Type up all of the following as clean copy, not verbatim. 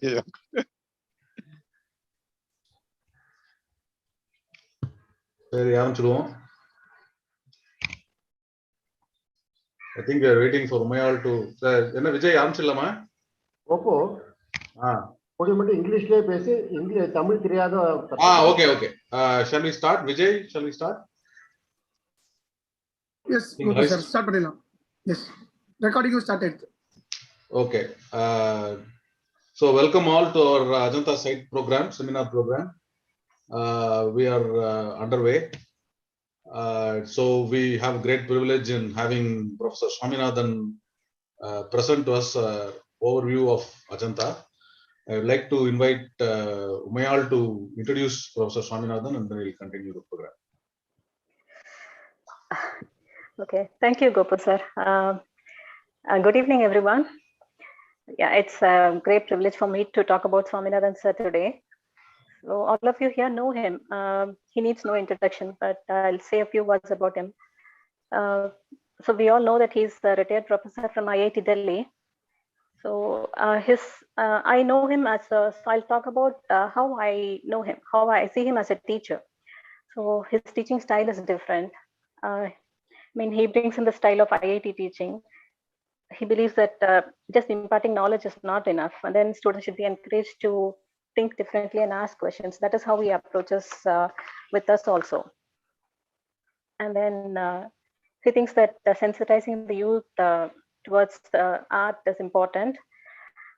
Yeah. I think we are waiting for Umayal to. Vijay, ஆரம்பிச்சிடலாமா? Oppo. English le பேசி English Tamil தெரியாத. Okay. Shall we start, Vijay? Shall we start? Yes, okay, sir. Start பண்ணிடலாம். Yes. Recording started. Okay. So welcome all to our Ajanta site program, seminar program. We are underway. So we have great privilege in having Professor Swaminathan present to us overview of Ajanta. I would like to invite Umayal to introduce Professor Swaminathan, and then we'll continue the program. Okay, thank you, Gopal sir. Good evening, everyone. Yeah, it's a great privilege for me to talk about Swaminathan sir today. So all of you here know him. He needs no introduction, but I'll say a few words about him. So we all know that he's a retired professor from IIT Delhi. So I know him as so I'll talk about how I know him, how I see him as a teacher. So his teaching style is different. I mean, he brings in the style of IIT teaching. He believes that just imparting knowledge is not enough, and then students should be encouraged to think differently and ask questions. That is how he approaches with us also. And then he thinks that sensitizing the youth towards art is important.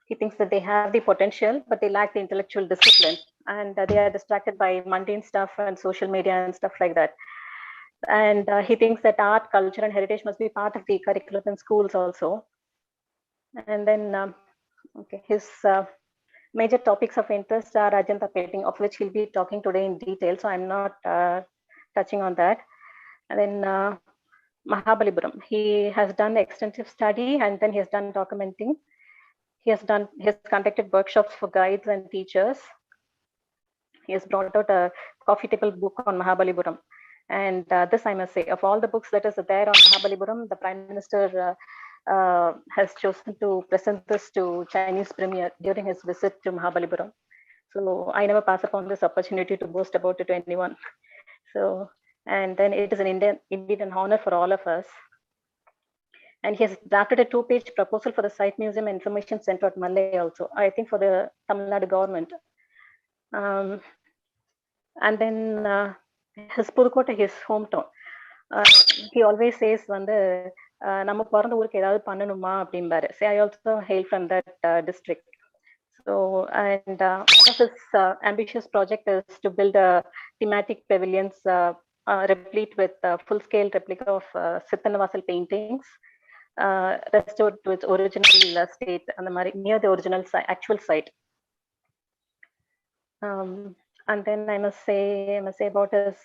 He thinks that they have the potential, but they lack the intellectual discipline, and they are distracted by mundane stuff and social media and stuff like that. And he thinks that art, culture, and heritage must be part of the curriculum in schools also. And then, okay, his major topics of interest are Ajanta painting, of which he'll be talking today in detail, so I'm not touching on that. And then Mahabalipuram, he has done extensive study, and then he has done documenting. He has conducted workshops for guides and teachers. He has brought out a coffee table book on Mahabalipuram. And this I must say, of all the books that is there on Mahabalipuram, the Prime Minister has chosen to present this to Chinese Premier during his visit to Mahabalipuram. So I never pass upon this opportunity to boast about it to anyone. So, and then it is indeed an honor for all of us. And he has drafted a 2-page proposal for the Site Museum Information Center at Malay also, I think for the Tamil Nadu government. And then his Pudukkottai, his hometown. He always says, நம்ம பிறந்த ஊருக்கு ஏதாவது பண்ணணுமா அப்படிம்பாரு. See, I also hail from that district. So, and one of his ambitious project is to build a thematic pavilions replete with full-scale replica of Sittanavasal paintings, restored to its original state and near the original actual site. And then I must say about his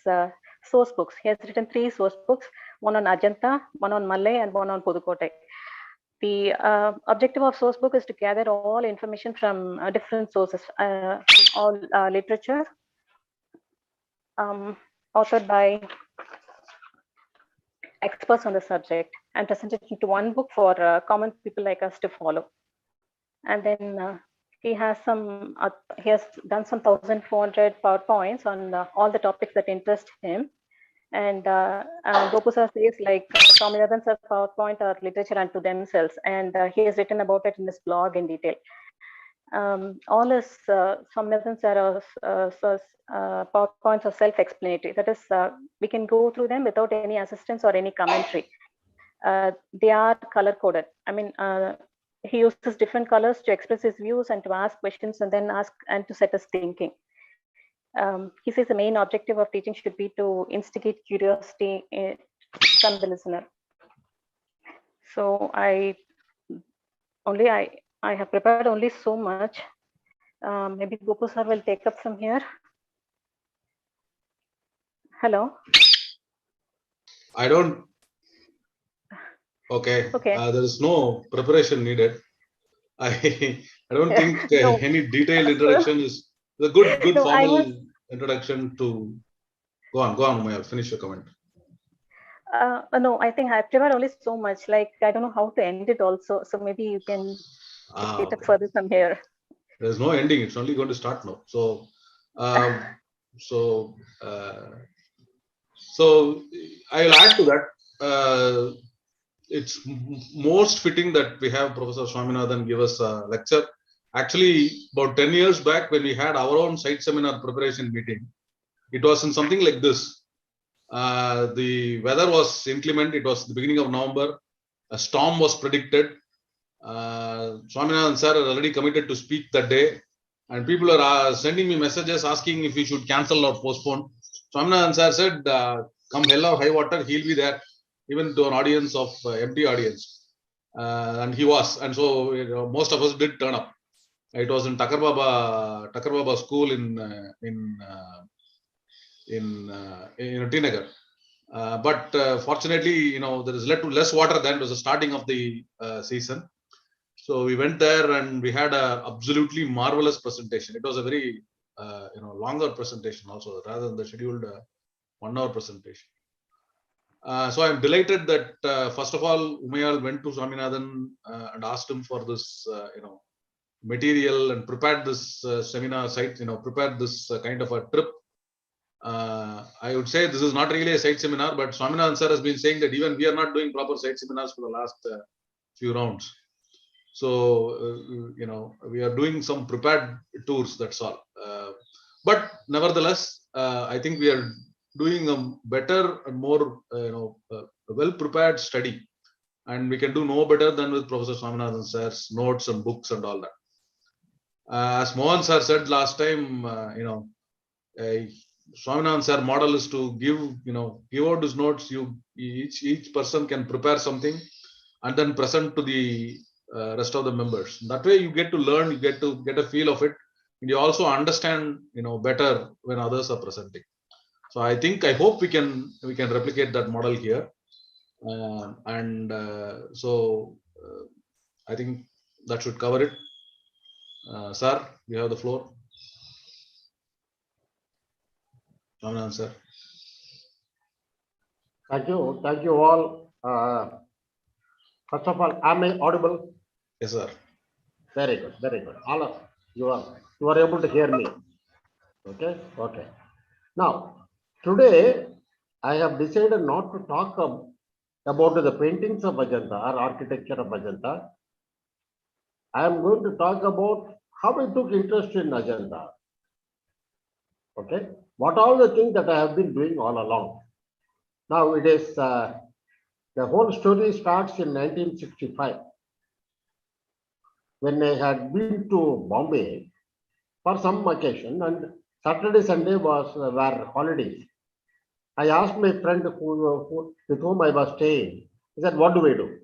source books. He has written 3 source books, one on Ajanta, one on Malay, and one on Pudukkottai. The objective of source book is to gather all information from different sources, all literature, authored by experts on the subject, and present it into one book for common people like us to follow. And then he has done some 1,400 PowerPoints on all the topics that interest him. And Gopu sir says, like, Swaminathan sir's PowerPoint are literature unto themselves, and he has written about it in his blog in detail. All his Swaminathan sir's PowerPoints are self-explanatory. That is, we can go through them without any assistance or any commentary. They are color-coded. I mean, he uses different colors to express his views and to ask questions and then ask and to set his thinking. He says the main objective of teaching should be to instigate curiosity from the listener. So I have prepared only so much. Maybe Gopu sir will take up from here. Hello. I don't. Okay. There is no preparation needed. I don't think No. any detailed introduction is a good No, formal introduction to. Go on, Umayal. Finish your comment. No, I think I prepared only so much. Like, I don't know how to end it also. So maybe you can take it up further from here. There's no ending. It's only going to start now. So, so I'll add to that. It's most fitting that we have Professor Swaminathan give us a lecture. Actually, about 10 years back, when we had our own site seminar preparation meeting, it was in something like this. The weather was inclement. It was the beginning of November. A storm was predicted. Swaminathan sir had already committed to speak that day, and people are sending me messages asking if we should cancel or postpone. Swaminathan sir said, "Come hell or high water, he'll be there," even to an audience of empty audience, and he was. And so most of us did turn up. It was in Takarbaba school in Tinagar. But fortunately, there is less water than it was the starting of the season. So we went there and we had a absolutely marvelous presentation. It was a very longer presentation also rather than the scheduled 1 hour presentation. So I'm delighted that first of all, Umayal went to Swaminathan and asked him for this material and prepared this seminar site, prepared this kind of a trip. I would say this is not really a site seminar, but Swaminathan sir has been saying that even we are not doing proper site seminars for the last few rounds. So, we are doing some prepared tours, that's all. But nevertheless, I think we are doing a better and more, well-prepared study. And we can do no better than with Professor Swaminathan sir's notes and books and all that. As Mohan sir said last time, Swaminathan sir model is to give out his notes. Each person can prepare something and then present to the rest of the members. That way you get to learn, you get to get a feel of it, and you also understand better when others are presenting. So I hope we can replicate that model here, so I think that should cover it. Sir, you have the floor. Swaminathan sir. Thank you all. First of all, am I audible? Yes, sir. Very good. All of you are able to hear me. Okay. Now, today I have decided not to talk about the paintings of Ajanta or architecture of Ajanta. I am going to talk about how I took interest in Ajanta. Okay. What all the things that I have been doing all along. Now it is the whole story starts in 1965 when I had been to Bombay for some occasion, and Saturday, Sunday were holidays. I asked my friend with whom I was staying. He said, "What do I do?"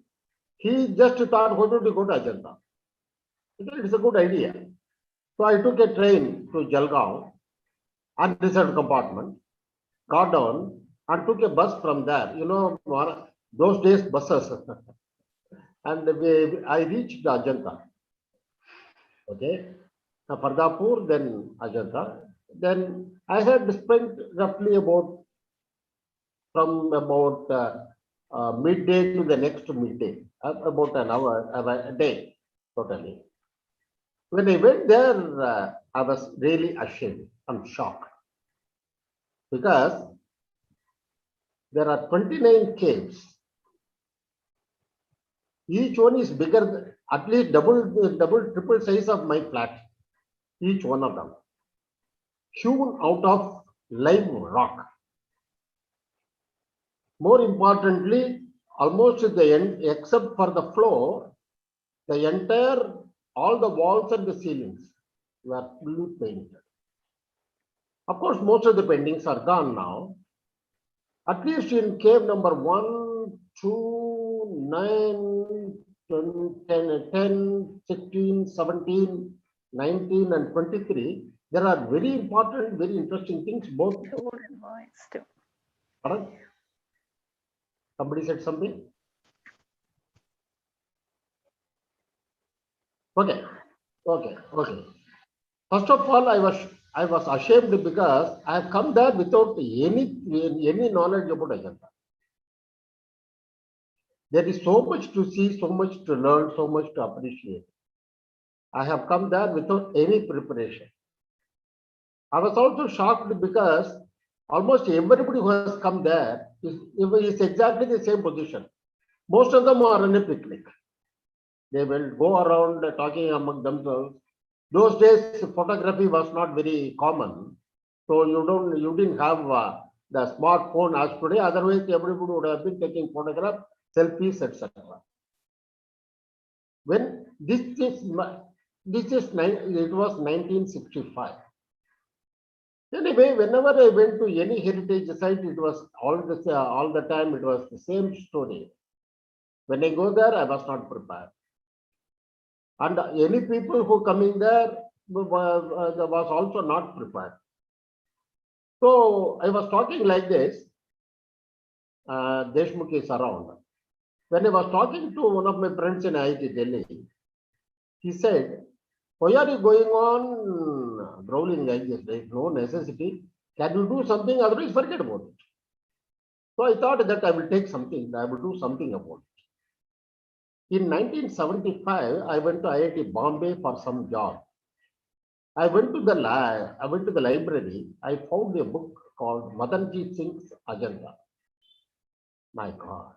He just thought, "Why don't you go to Ajanta?" I said, "It's a good idea." So I took a train to Jalgaon, unreserved compartment, got down and took a bus from there. Those days buses, and I reached Ajanta. Okay, Fardapur, then Ajanta. Then I had spent roughly from midday to the next midday, about an hour, a day totally. When I went there, I was really ashamed. I'm shocked because there are 29 caves. Each one is bigger, at least double, triple size of my flat. Each one of them hewn out of live rock. More importantly, almost at the end, except for the floor, all the walls and the ceilings were fully painted. Of course, most of the paintings are gone now. At least in cave number 1, 2, 9, 10, 16, 17, 19, and 23, there are very important, very interesting things both. Pardon? Somebody said something? Okay. First of all, I was ashamed because I have come there without any knowledge about Ajanta. There is so much to see, so much to learn, so much to appreciate. I have come there without any preparation. I was also shocked because almost everybody who has come there is exactly the same position. Most of them are on a picnic. They will go around talking among themselves. Those days, photography was not very common, so you didn't have the smartphone as today. Otherwise, everybody would have been taking photographs, selfies, etc. When it was 1965. Anyway, whenever I went to any heritage site, it was all the time. It was the same story. When I go there, I was not prepared. And any people who coming there was also not prepared. So I was talking like this. Deshmukh is around. When I was talking to one of my friends in IIT Delhi, he said, "Why are you going on growling like this? There is no necessity. Can you do something? Otherwise, forget about it." So I thought that I will take something. I will do something about it. In 1975, I went to IIT Bombay for some job. I went to the library. I found a book called Madanjit Singh's Ajanta. My God.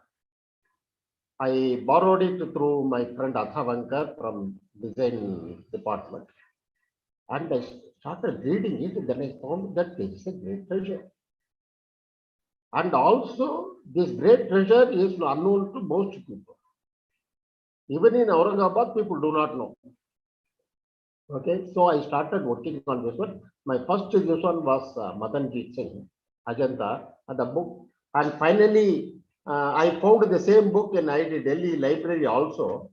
I borrowed it through my friend Athavankar from design department. And I started reading it. Then I found that there is a great treasure. And also, this great treasure is unknown to most people. Even in Aurangabad, people do not know. Okay, so I started working on this one. My first this one was Madanjit Singh, Ajanta, and the book. And finally, I found the same book in IIT Delhi library also.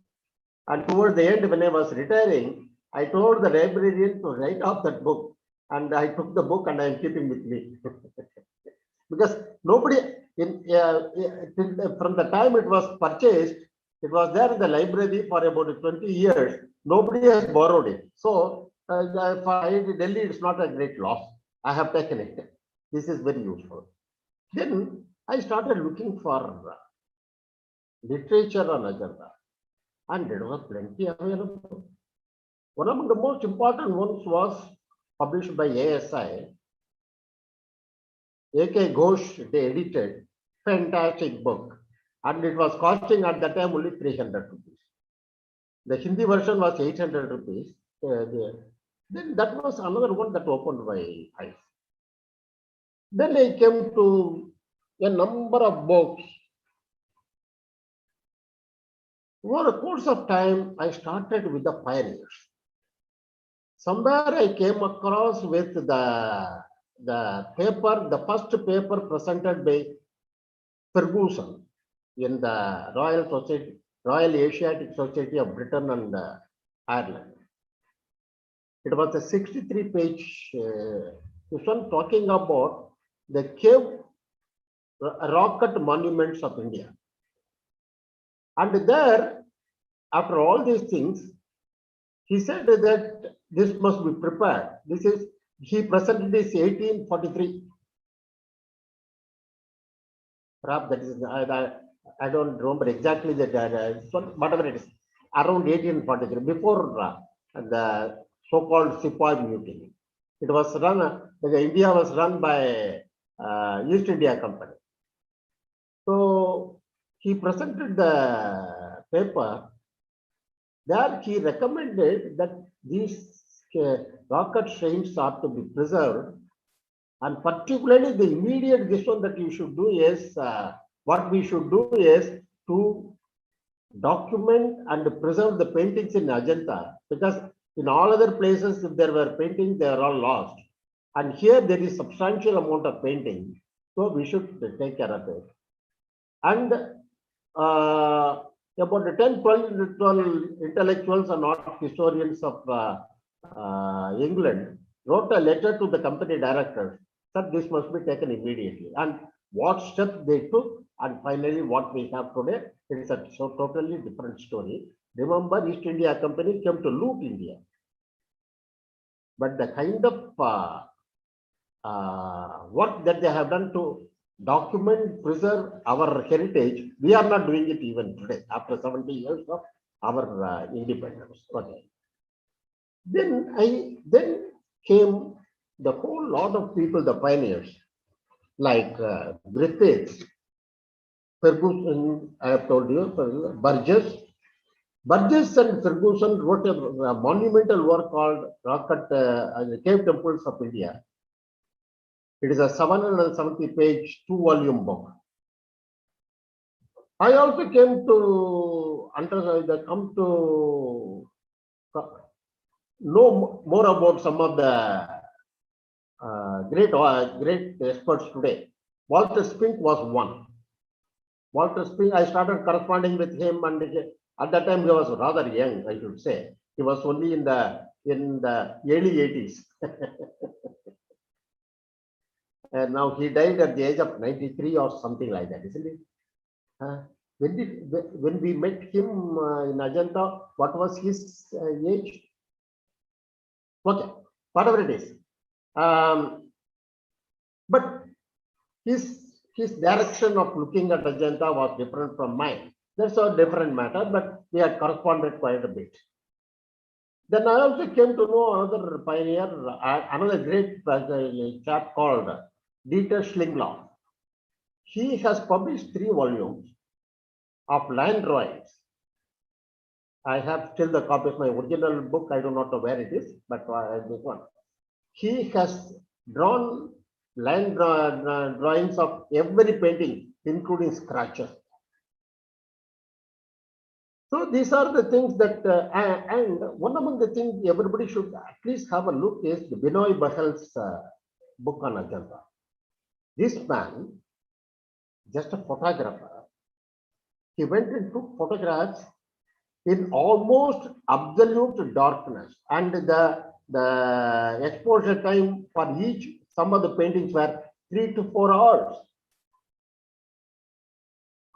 And towards the end, when I was retiring, I told the librarian to write off that book. And I took the book and I am keeping with me. Because nobody, from the time it was purchased, it was there in the library for about 20 years. Nobody has borrowed it. So for IIT Delhi, it's not a great loss. I have taken it. This is very useful. Then I started looking for literature on Ajanta, and there was plenty available. One of the most important ones was published by ASI. A.K. Ghosh, they edited, fantastic book. And it was costing at that time only 300 rupees. The Hindi version was 800 rupees. Then that was another one that opened my eyes. Then I came to a number of books. Over a course of time, I started with the pioneers. Somewhere I came across with the paper, the first paper presented by Ferguson in the Royal Asiatic Society of Britain and Ireland. It was a 63-page this one talking about the cave rock-cut monuments of India. And there, after all these things, he said that this must be prepared. He presented this 1843. Perhaps that is, I don't remember exactly whatever it is, around 1843, before the so-called Sepoy Mutiny. It was run, India was run by East India Company. So he presented the paper. There he recommended that these rocket shrines are to be preserved, and particularly the immediate this one that you should do is what we should do is to document and preserve the paintings in Ajanta, because in all other places if there were paintings they are all lost, and here there is substantial amount of painting, so we should take care of it. And about 12 intellectuals and art historians of England wrote a letter to the company directors that this must be taken immediately, and what steps they took, and finally what we have today. It's a totally different story. Remember, East India Company came to loot India, but the kind of work that they have done to document, preserve our heritage, we are not doing it even today after 70 years of our independence. Okay. Then came the whole lot of people, the pioneers, like Griffiths, Ferguson, I have told you, Burgess. Burgess and Ferguson wrote a monumental work called Rocket Cave Temples of India. It is a 770-page, 2-volume book. I also came to know more about some of the great experts today. Walter Spink was one. Walter Spink, I started corresponding with him, and at that time he was rather young, I should say. He was only in the early 80s. And now he died at the age of 93 or something like that, isn't it? When we met him in Ajanta, what was his age? Okay, whatever it is. But his direction of looking at Ajanta was different from mine. That's a different matter, but we had corresponded quite a bit. Then I also came to know another pioneer, another great chap called Dieter Schlingloff. He has published 3 volumes of line drawings. I have still the copy of my original book. I do not know where it is, but this one. He has drawn line drawings of every painting, including scratches. So these are the things that, and one among the things everybody should at least have a look is the Binoy Bahal's book on Ajanta. This man, just a photographer, he went and took photographs in almost absolute darkness, and the exposure time for some of the paintings were 3 to 4 hours.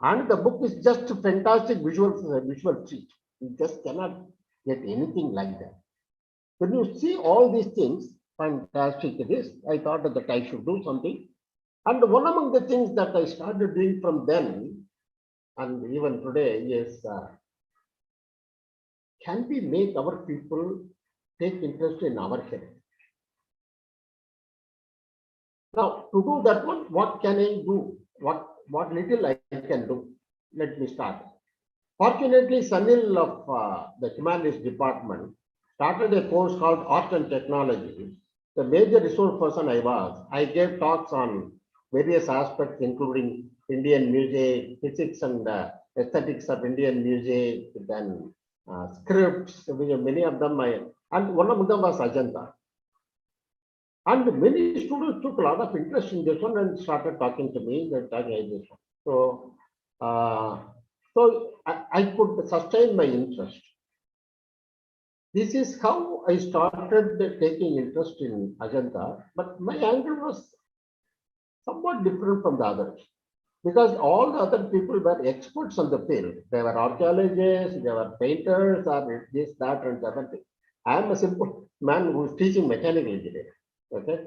And the book is just a fantastic visual treat. You just cannot get anything like that. When you see all these things, fantastic it is. I thought that I should do something. And one among the things that I started doing from then, and even today, is can we make our people take interest in our heritage? Now, to do that one, what can I do? What little I can do? Let me start. Fortunately, Sanil of the Humanities Department started a course called Art and Technology. The major resource person I gave talks on various aspects, including Indian music, physics and aesthetics of Indian music, then scripts, many of them, and one of them was Ajanta. And many students took a lot of interest in this one and started talking to me. So, I could sustain my interest. This is how I started taking interest in Ajanta, but my angle was somewhat different from the others, because all the other people were experts on the field. They were archaeologists, they were painters, or this, that, and the other thing. I am a simple man who is teaching mechanical engineering. Okay,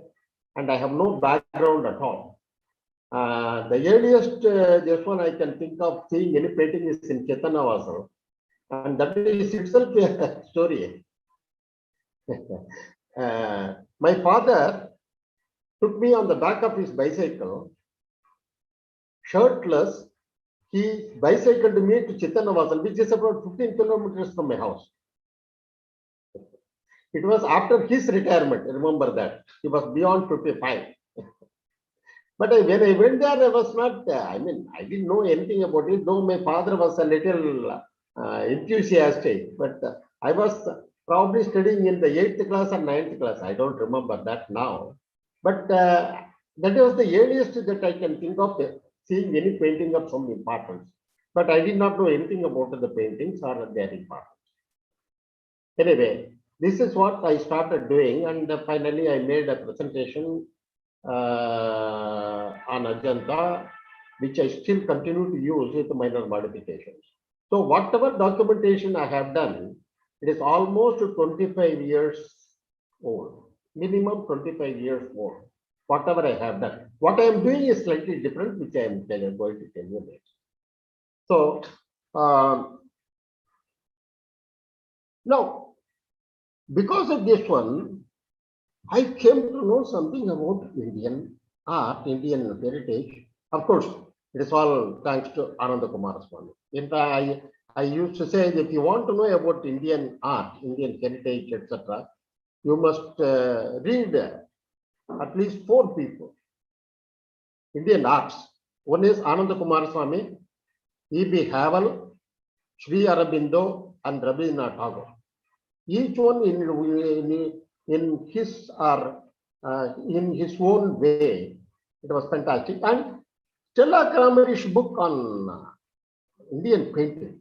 and I have no background at all. The earliest this one I can think of seeing any painting is in Chetanavasal, and that is itself a story. My father took me on the back of his bicycle, shirtless. He bicycled me to Chetanavasal, which is about 15 kilometers from my house. It was after his retirement, remember that. He was beyond 55. But when I went there, I was not, I didn't know anything about it, though my father was a little enthusiastic. But I was probably studying in the 8th class or 9th class. I don't remember that now. But that was the earliest that I can think of seeing any painting of some importance. But I did not know anything about the paintings or their importance. Anyway, this is what I started doing, and finally I made a presentation on Ajanta, which I still continue to use with minor modifications. So whatever documentation I have done, it is almost 25 years old, minimum 25 years old, whatever I have done. What I am doing is slightly different, which I am going to tell you later. So now, Because of this one, I came to know something about Indian art, Indian heritage. Of course, it is all thanks to Ananda Kumar Swami. In fact, I used to say that if you want to know about Indian art, Indian heritage, etc., you must read at least 4 people, Indian arts. One is Ananda Kumar Swami, E.B. Havel, Sri Aurobindo, and Rabindranath Tagore. Each one in his or in his own way, it was fantastic. And Stella Kramarich's book on Indian painting,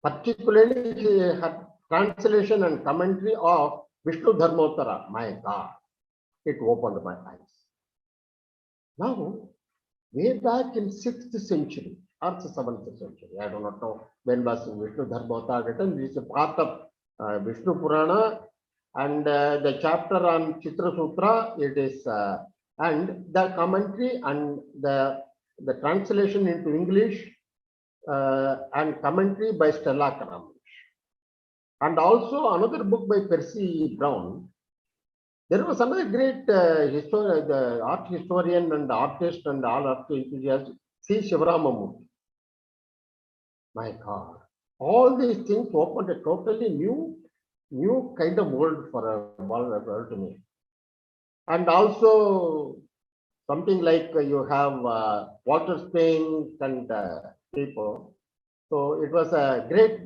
particularly her translation and commentary of Vishnu Dharmottara, my God, it opened my eyes. Now, way back in 6th century or 7th century, I do not know when was Vishnu Dharmottara written. This is a part of Vishnu Purana, and the chapter on Chitra Sutra, it is, and the commentary and the translation into English and commentary by Stella Kramaric. And also another book by Percy Brown. There was another great the art historian and artist and all art enthusiast, C. Shivaramamurthy. My God, all these things opened a totally new kind of world for a world to me. And also something like you have Walter Spain and people. So it was a great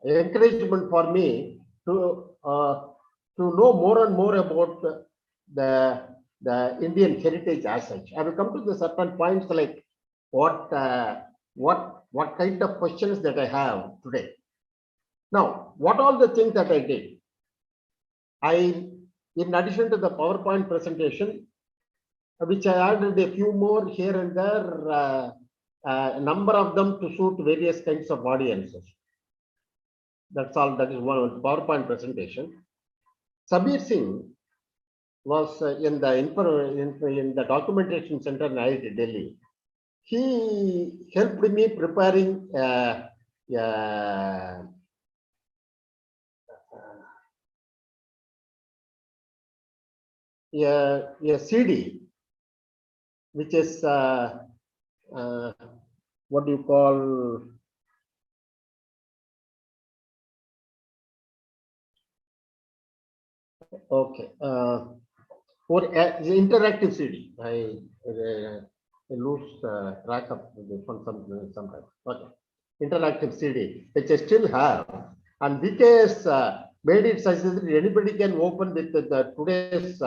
encouragement for me to know more and more about the Indian heritage as such. I will come to the certain points like what kind of questions that I have today. Now, what all the things that I did? In addition to the PowerPoint presentation, which I added a few more here and there, a number of them to suit various kinds of audiences. That's all. That is one PowerPoint presentation. Sabir Singh was in the documentation center in IIT Delhi. He helped me preparing a CD, which is what do you call? Okay, for interactive CD. I lose track of this one sometimes. Okay, interactive CD, which I still have, and because made it such that anybody can open with the today's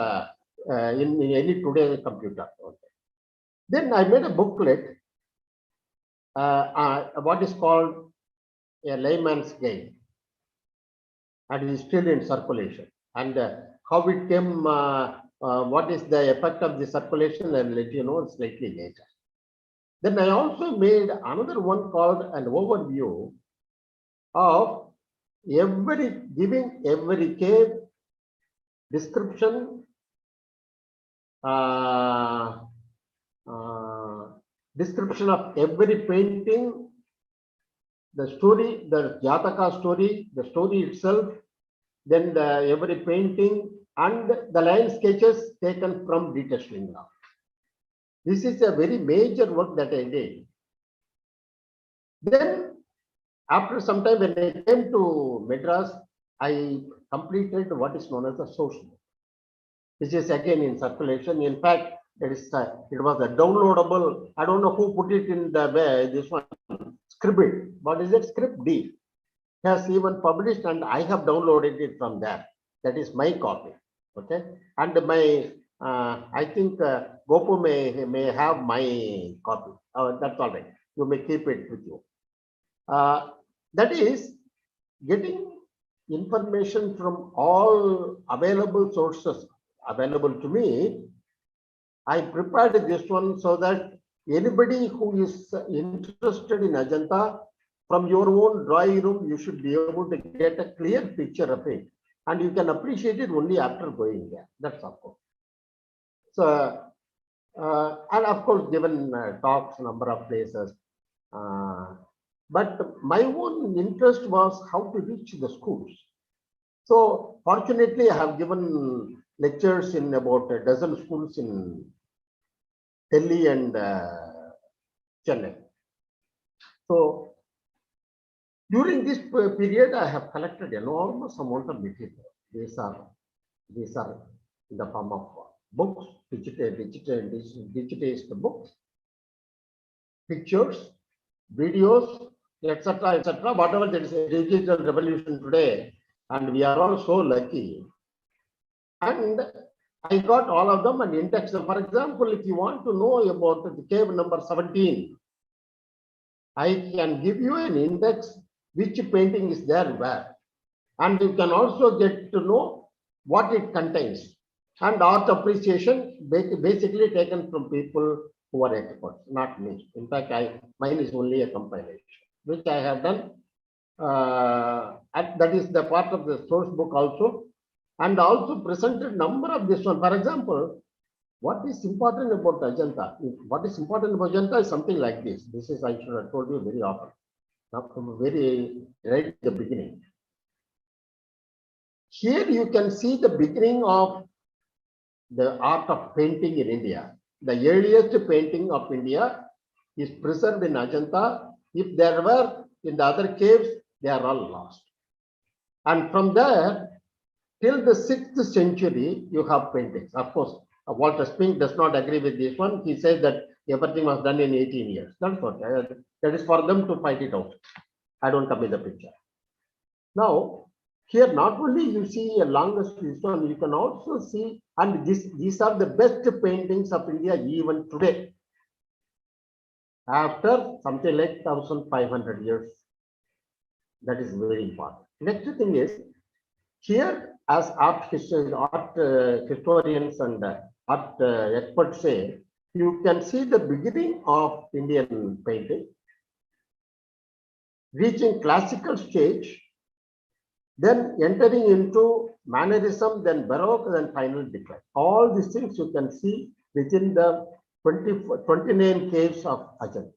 in any today's computer. Okay. Then I made a booklet, what is called a layman's guide, and it is still in circulation. And how it came, what is the effect of the circulation, and let you know slightly later. Then I also made another one called an overview of giving every cave description, description of every painting, the story, the Jataka story, the story itself, then every painting and the line sketches taken from detachment. This is a very major work that I did. Then after some time when I came to Madras, I completed what is known as the source book, which is again in circulation. In fact, it was a downloadable. I don't know who put it in the this one, Scribd. What is it? Scribd has even published, and I have downloaded it from there. That is my copy. Okay, and my I think Gopu may have my copy. That's all right. You may keep it with you. That is getting information from all available sources available to me. I prepared this one so that anybody who is interested in Ajanta, from your own drawing room, you should be able to get a clear picture of it, and you can appreciate it only after going there. That's of course. So, and of course, given talks, number of places. but my own interest was how to reach the schools. So fortunately, I have given lectures in about a dozen schools in Delhi and Chennai. So during this period, I have collected enormous amount of material. These are in the form of books, digitized books, pictures, videos, etc., etc. Whatever there is a digital revolution today, and we are all so lucky. And I got all of them and indexed them. For example, if you want to know about the cave number 17, I can give you an index which painting is there where, and you can also get to know what it contains. And art appreciation basically taken from people who are experts, not me. In fact, mine is only a compilation, which I have done. And that is the part of the source book also, and also presented number of this one. For example, what is important about Ajanta? What is important about Ajanta is something like this. This is, I should have told you very often, not from very right at the beginning. Here you can see the beginning of the art of painting in India. The earliest painting of India is preserved in Ajanta. If there were in the other caves, they are all lost. And from there, till the 6th century, you have paintings. Of course, Walter Spink does not agree with this one. He says that everything was done in 18 years. That's what, that is for them to fight it out. I don't come in the picture. Now, here not only you see a longest this one, you can also see, and these are the best paintings of India even today. After something like 1,500 years. That is very important. Next thing is, here as art historians and art experts say, you can see the beginning of Indian painting, reaching classical stage, then entering into mannerism, then Baroque, then final decline. All these things you can see within the 29 caves of Ajanta.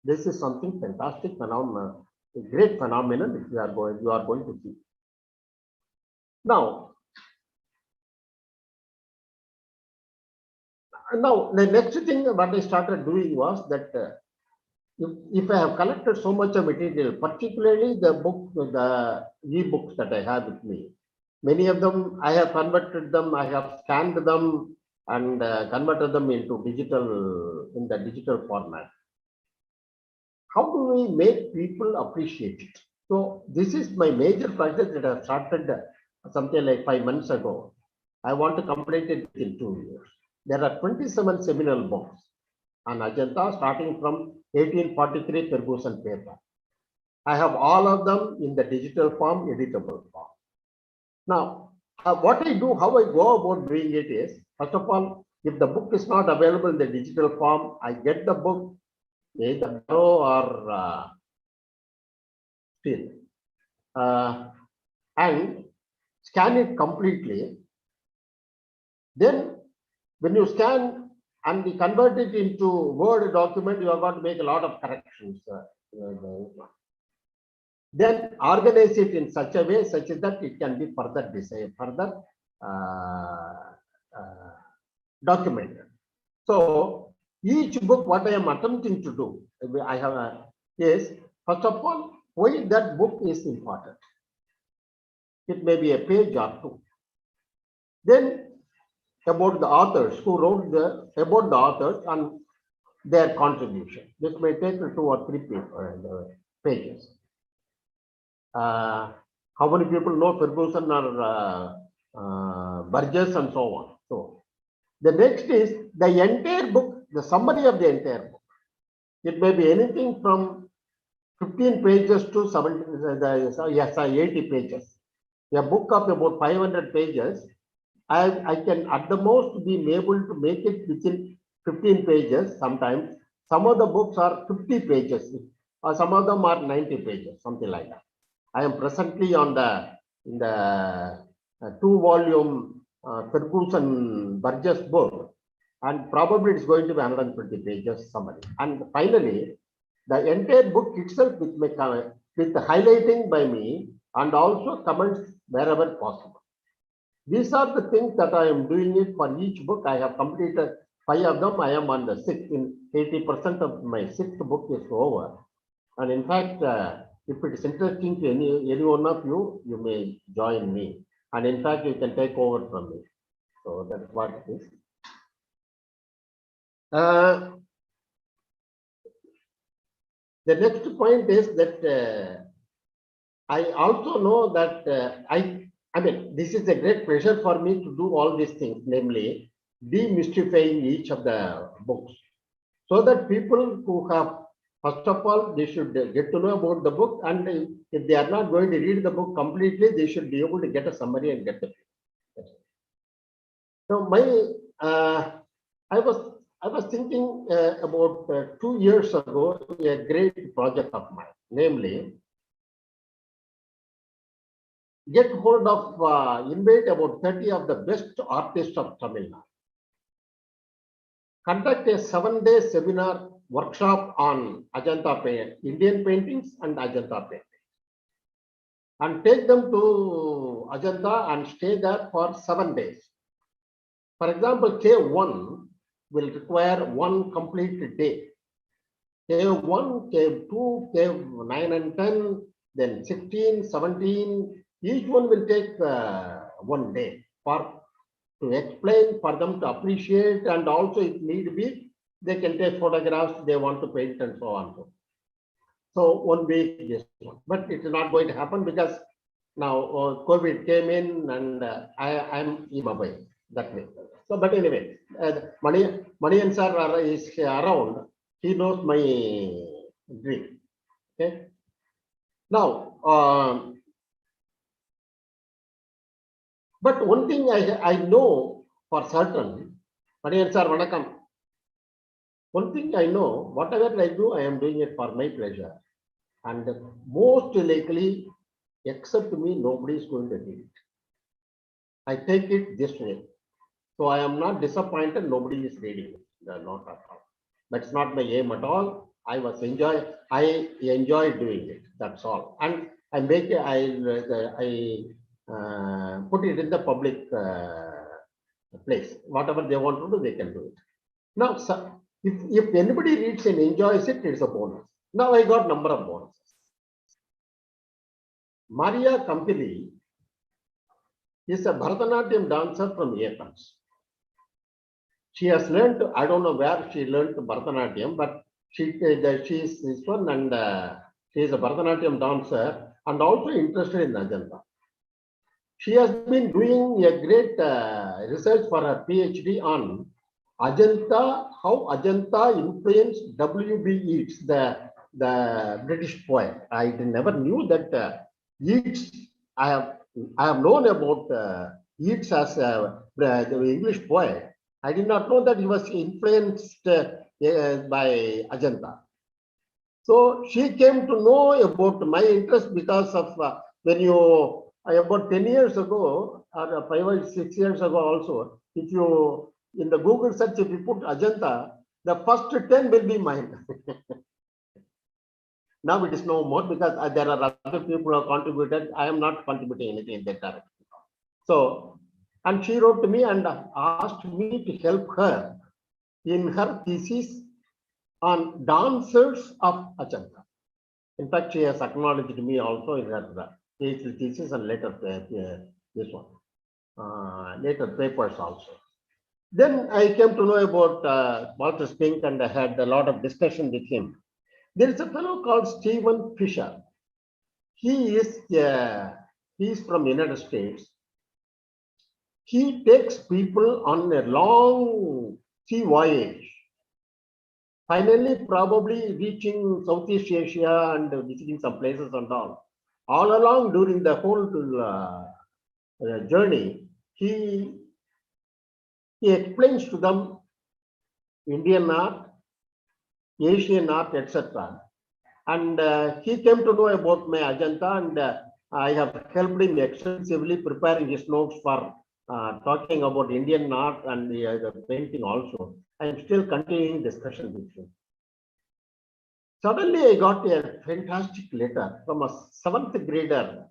This is something fantastic phenomenon, a great phenomenon which you are going to see. Now the next thing what I started doing was that if I have collected so much of material, particularly the book, the e-books that I have with me, many of them I have converted them, I have scanned them and converted them into digital, in the digital format. How do we make people appreciate it? So this is my major project that I started something like 5 months ago. I want to complete it in 2 years. There are 27 seminal books on Ajanta starting from 1843 Ferguson paper. I have all of them in the digital form, editable form. Now, what I do, how I go about doing it is, first of all, if the book is not available in the digital form, I get the book, either or steel, and scan it completely. Then when you scan and we convert it into Word document, you are going to make a lot of corrections. Then organize it in such a way such that it can be further documented. So each book, what I am attempting to do, I have is first of all, why that book is important. It may be a page or two. Then about the authors who wrote about the authors and their contribution. This may take 2 or 3 pages. How many people know Ferguson or Burgess and so on? So the next is the entire book, the summary of the entire book. It may be anything from 15 pages to 80 pages. A book of about 500 pages, I can at the most be able to make it within 15 pages sometimes. Some of the books are 50 pages, or some of them are 90 pages, something like that. I am presently on in the 2-volume Ferguson Burgess book, and probably it's going to be 120 pages summary. And finally, the entire book itself with highlighting by me and also comments wherever possible. These are the things that I am doing it for each book. I have completed 5 of them. I am on the 6th. In 80% of my 6th book is over. And in fact, if it is interesting to any one of you, you may join me. And in fact, you can take over from me. So that's what it is. The next point is that I also know that I mean, this is a great pleasure for me to do all these things, namely demystifying each of the books, so that people who have, first of all, they should get to know about the book, and if they are not going to read the book completely, they should be able to get a summary and get the. So I was thinking about 2 years ago a great project of mine, namely get hold of invite about 30 of the best artists of Tamil Nadu, conduct a 7-day seminar workshop on Ajanta Indian paintings and Ajanta paintings, and take them to Ajanta and stay there for 7 days. For example, K1 will require 1 complete day. K1, K2, K9 and 10, then 16, 17, each one will take 1 day to explain, for them to appreciate, and also if need be, they can take photographs they want to paint and so on. So 1 week is one, but it is not going to happen because now COVID came in and I'm in Mumbai that way. So, but anyway, Manian sir is around. He knows my dream. Okay. Now, but one thing I know for certain, Manian sir, Vanakkam. One thing I know, whatever I do, I am doing it for my pleasure. And most likely, except me, nobody is going to read it. I take it this way. So I am not disappointed, nobody is reading it. Not at all. That's not my aim at all. I enjoy doing it. That's all. And I make it, I put it in the public place. Whatever they want to do, they can do it. Now, if anybody reads and enjoys it, it's a bonus. Now I got number of bonuses. Maria Campilli is a Bharatanatyam dancer from Athens. She has learned, I don't know where she learned Bharatanatyam, but she is this one, and she is a Bharatanatyam dancer and also interested in Ajanta. She has been doing a great research for her PhD on Ajanta, how Ajanta influenced W.B. Yeats, the British poet. I never knew that Yeats. I have known about Yeats as the English poet. I did not know that he was influenced by Ajanta. So she came to know about my interest because of when you about 10 years ago or 5 or 6 years ago also, if you in the Google search, if you put Ajanta, the first 10 will be mine. Now it is no more because there are other people who have contributed. I am not contributing anything in that direction. So, and she wrote to me and asked me to help her in her thesis on dancers of Ajanta. In fact, she has acknowledged me also in her PhD thesis and later this one, later papers also. Then I came to know about Walter Spink and I had a lot of discussion with him. There is a fellow called Stephen Fisher. He is from United States. He takes people on a long sea voyage, finally probably reaching Southeast Asia and visiting some places and all. All along during the whole journey, he explains to them Indian art, Asian art, etc. And he came to know about my Ajanta, and I have helped him extensively preparing his notes for talking about Indian art and the painting also. I am still continuing discussion with him. Suddenly, I got a fantastic letter from a seventh grader.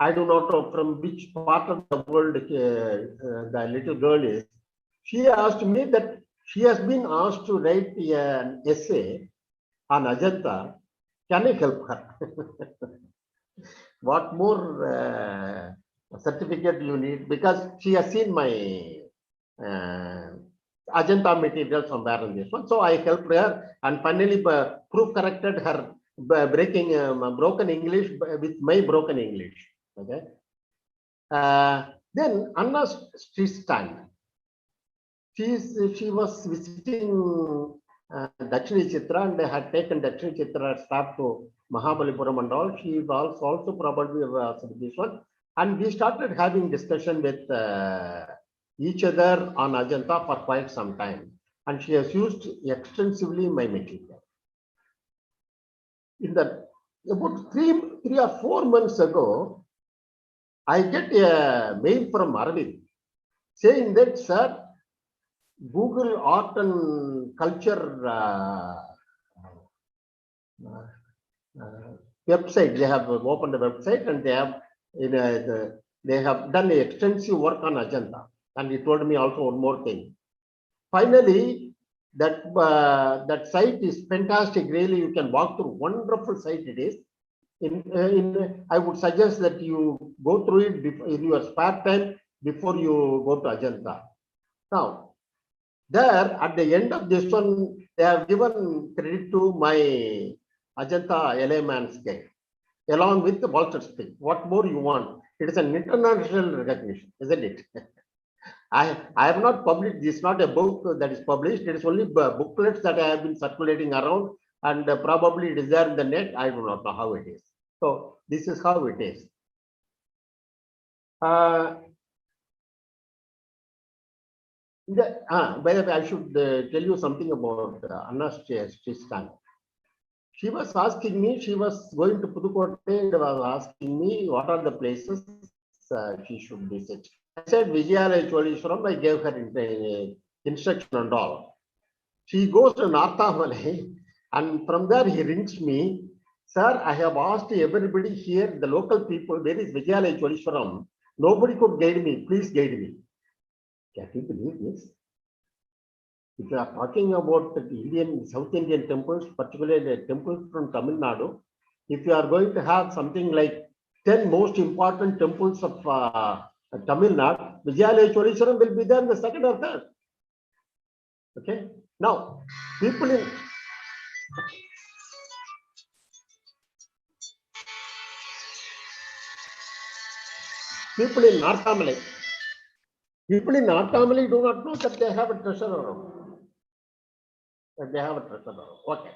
I do not know from which part of the world the little girl is. She asked me that she has been asked to write an essay on Ajanta. Can I help her? What more certificate you need? Because she has seen my uh, Ajanta material somewhere in this one. So I helped her and finally proof corrected her breaking broken English with my broken English. Okay. Then Anna Stristan, she was visiting Dakshini Chitra and they had taken Dakshini Chitra staff to Mahabalipuram and all. She was also probably this one. And we started having discussion with each other on Ajanta for quite some time. And she has used extensively my material. In the about three or 4 months ago, I get a mail from Arvind saying that, sir, Google Art and Culture website, they have opened a website and they have they have done extensive work on Ajanta. And he told me also one more thing. Finally, that site is fantastic. Really, you can walk through. Wonderful site it is. I would suggest that you go through it in your spare time before you go to Ajanta. Now, there at the end of this one, they have given credit to my Ajanta layman's guide, along with the Walter Spring. What more you want? It is an international recognition, isn't it? I have not published. This is not a book that is published. It is only booklets that I have been circulating around, and probably it is there in the net. I do not know how it is. So this is how it is. By the way, I should tell you something about Anna Stristan. She was asking me, she was going to Pudukkottai and was asking me what are the places she should visit. I said Vijayalaya Cholishwaram. I gave her instruction and all. She goes to Narthamalai and from there he rings me, sir, I have asked everybody here, the local people, where is Vijayalaya Cholishwaram? Nobody could guide me. Please guide me. Can you believe this? If you are talking about the South Indian temples, particularly the temples from Tamil Nadu, if you are going to have something like 10 most important temples of Tamil Nadu, Vijayalaya Cholishwaram will be there in the second or third. Okay. Now, people in Narthamalai, people in Narthamalai do not know that they have a treasure around. That they have a treasure around. Okay.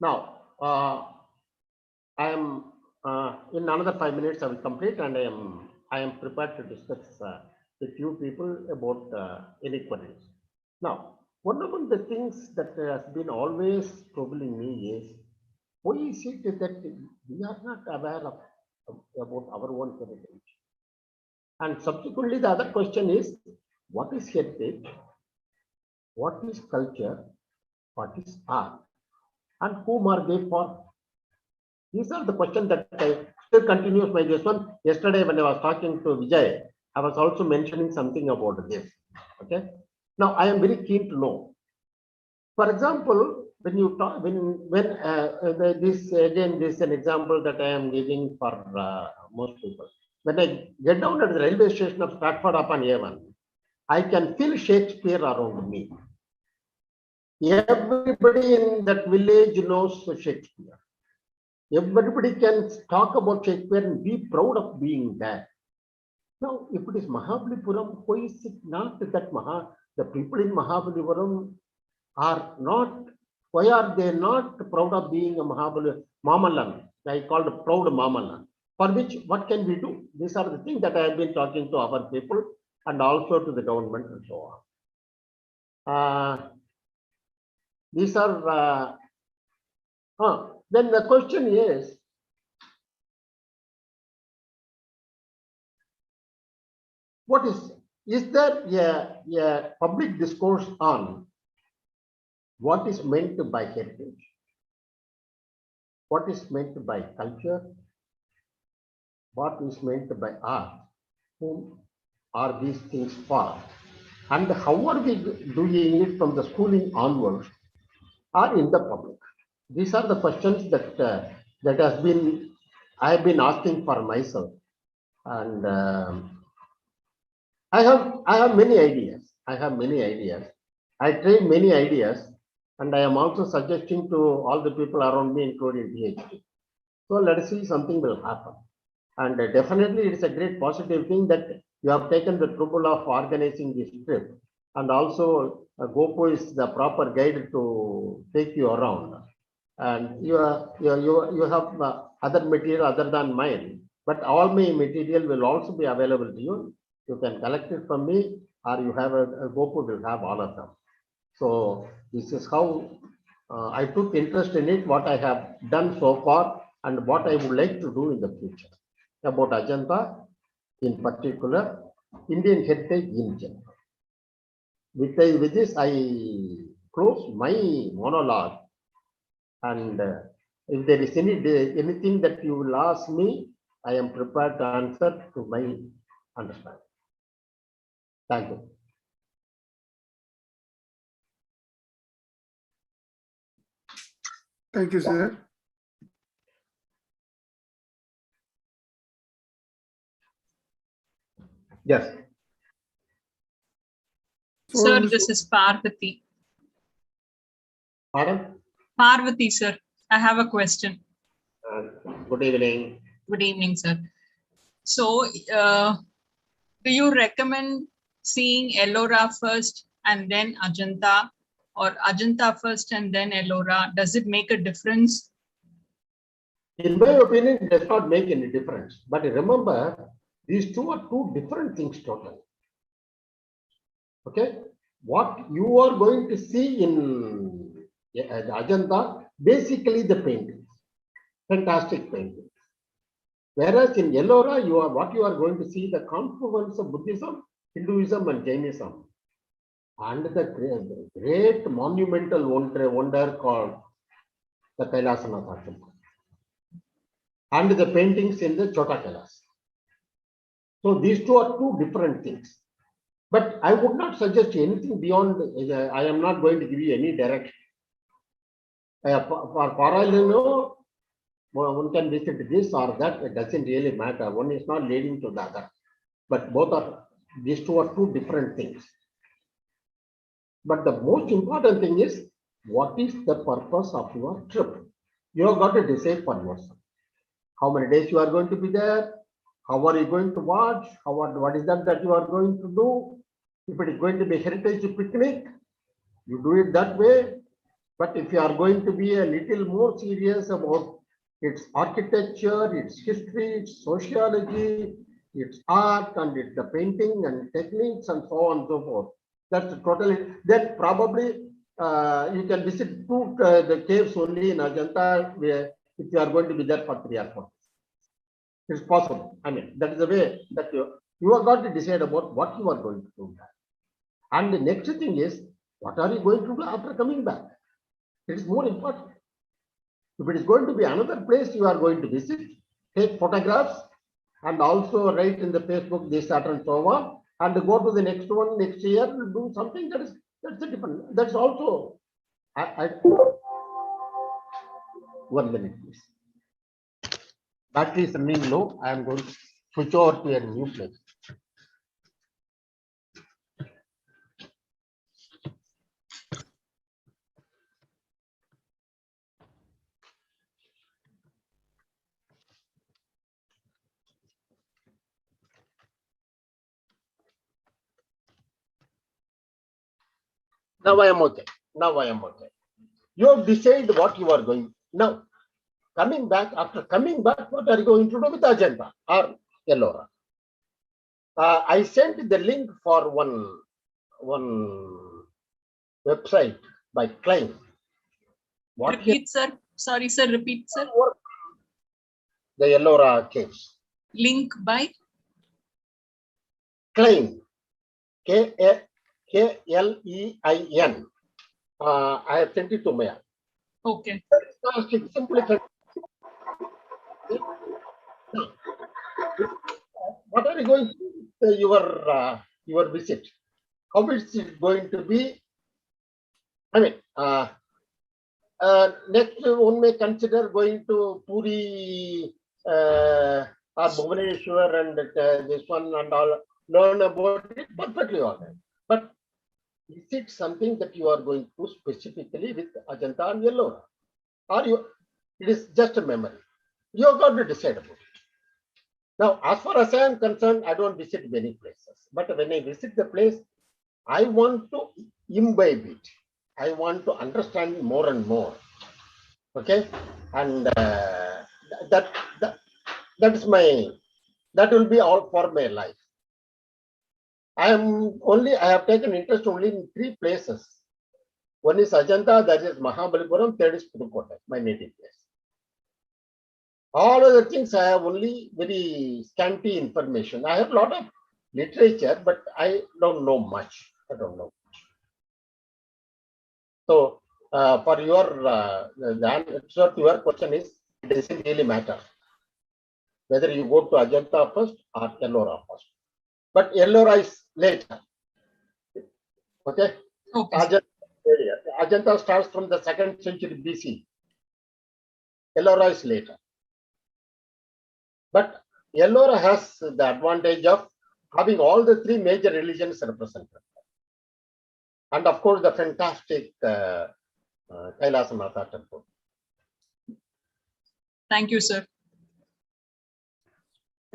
Now, I am in another 5 minutes I will complete, and I am prepared to discuss with few people about inequalities. Now, one of the things that has been always troubling me is why is it that we are not aware of about our own heritage? And subsequently, the other question is, what is heritage? What is culture? What is art? And whom are they for? These are the questions that still continues by this one. Yesterday, when I was talking to Vijay, I was also mentioning something about this. Okay. Now, I am very keen to know. For example, when you talk, this again, this is an example that I am giving for most people. When I get down at the railway station of Stratford upon Avon, I can feel Shakespeare around me. Everybody in that village knows Shakespeare. Everybody can talk about Shakespeare and be proud of being there. Now, if it is Mahabalipuram, why is it not that the people in Mahabalipuram are not, why are they not proud of being a Mamalan? I called a proud Mamalan. For which, what can we do? These are the things that I have been talking to our people and also to the government and so on. These are, then the question is there a public discourse on what is meant by heritage? what is meant by culture, what is meant by art, whom are these things for, and how are we doing it from the schooling onwards or in the public? These are the questions that I have been asking for myself, and I have many ideas. I have many ideas. I try many ideas, and I am also suggesting to all the people around me, including PhD. So let's see, something will happen. And definitely, it's a great positive thing that you have taken the trouble of organizing this trip. And also, Gopo is the proper guide to take you around. And you have other material other than mine, but all my material will also be available to you. You can collect it from me, or you have a Gopo will have all of them. So this is how I took interest in it, what I have done so far, and what I would like to do in the future about Ajanta, in particular, Indian heritage in general. With this, I close my monologue, and if there is anything that you will ask me, I am prepared to answer to my understanding. Thank you. Thank you, sir. Yes. Sir, this is Parvati. Pardon? Parvati, sir. I have a question. Good evening. Good evening, sir. So, do you recommend seeing Ellora first and then Ajanta, or Ajanta first and then Ellora? Does it make a difference? In my opinion, it does not make any difference. But remember, these two are two different things totally. Okay? What you are going to see in Ajanta, basically the paintings, fantastic paintings. Whereas in Ellora, what you are going to see the confluence of Buddhism, Hinduism, and Jainism, and the great monumental wonder called the Kailasanath Temple, and the paintings in the Chota Kailas. So these two are two different things. But I would not suggest anything beyond. I am not going to give you any direction. For Paralino, one can visit this or that. It doesn't really matter. One is not leading to the other. But these two are two different things. But the most important thing is, what is the purpose of your trip? You have got to decide for yourself. How many days you are going to be there? How are you going to watch? What is that you are going to do? If it is going to be a heritage picnic, you do it that way. But if you are going to be a little more serious about its architecture, its history, its sociology, its art, and its the painting and techniques and so on and so forth, that's totally. Then probably you can visit the caves only in Ajanta, where if you are going to be there for 3 or 4 days. It's possible. I mean, that is the way that you are going to decide about what you are going to do there. And the next thing is, what are you going to do after coming back? It is more important. If it is going to be another place you are going to visit, take photographs and also write in the Facebook this, that, and so on, and go to the next one next year, do something that's a different. That's also. 1 minute, please. Battery is running low. I am going to switch over to a new place. Now I am okay. Now I am okay. You have decided what you are going. Now, coming back, after coming back, what are you going to do with Ajanta or Ellora? I sent the link for one website by Klein. Repeat, sir. Sorry, sir. Repeat, sir. The Ellora caves. Link by Klein. K-L-E-I-N. I have sent it to Maya. Okay. Simply what are you going to your visit? How is it going to be? I mean, next one may consider going to Puri or Bhubaneswar and this one and all, learn about it, perfectly all right. But is it something that you are going to specifically with Ajanta and Ellora? Or it is just a memory? You have got to decide about it. Now, as far as I am concerned, I don't visit many places. But when I visit the place, I want to imbibe it. I want to understand more and more. Okay, and that will be all for my life. I have taken interest only in 3 places. One is Ajanta, that is Mahabalipuram, third is Pudukkottai, my native place. All other things I have only very scanty information. I have a lot of literature, but I don't know much. So, for the answer to your question is, it doesn't really matter whether you go to Ajanta first or Ellora first. But Ellora is later. Okay? Okay. Ajanta starts from the 2nd century BC. Ellora is later. But Ellora has the advantage of having all the 3 major religions represented. And of course, the fantastic Kailasamatha temple. Thank you, sir.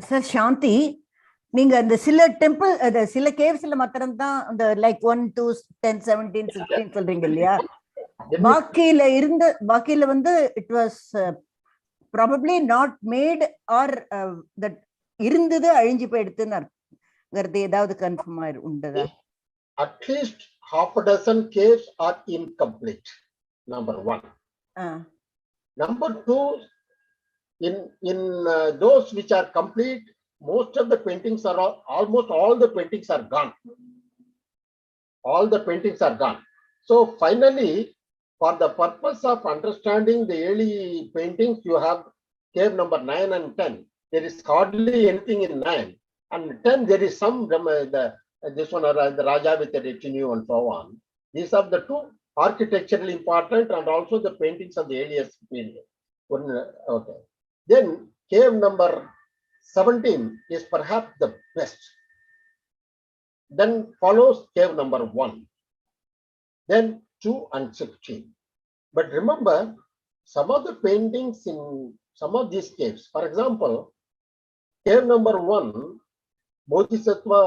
Sir Shanti, நீங்க அந்த சில temple சில கேவ்ஸ்ல மாத்திரம் தான் அந்த like 1 2 10 17 16 சொல்றீங்க இல்லையா? பாக்கியில வந்து it was probably not made or that இருந்தது அழிஞ்சு போயிடுதுன்னு ஏதாவது confirm உண்டதா? At least half a dozen caves are incomplete. Number 1. Number 2, in those which are complete, most of the paintings are almost all the paintings are gone. All the paintings are gone. So finally, for the purpose of understanding the early paintings, you have cave number 9 and 10. There is hardly anything in 9. And 10, there is some, this one, the Raja with the retinue and so on. These are the 2 architecturally important and also the paintings of the earliest period. Okay. Then cave number 17 is perhaps the best. Then follows cave number 1. Then 2 and 16. But remember, some of the paintings in some of these caves, for example, cave number 1, Bodhisattva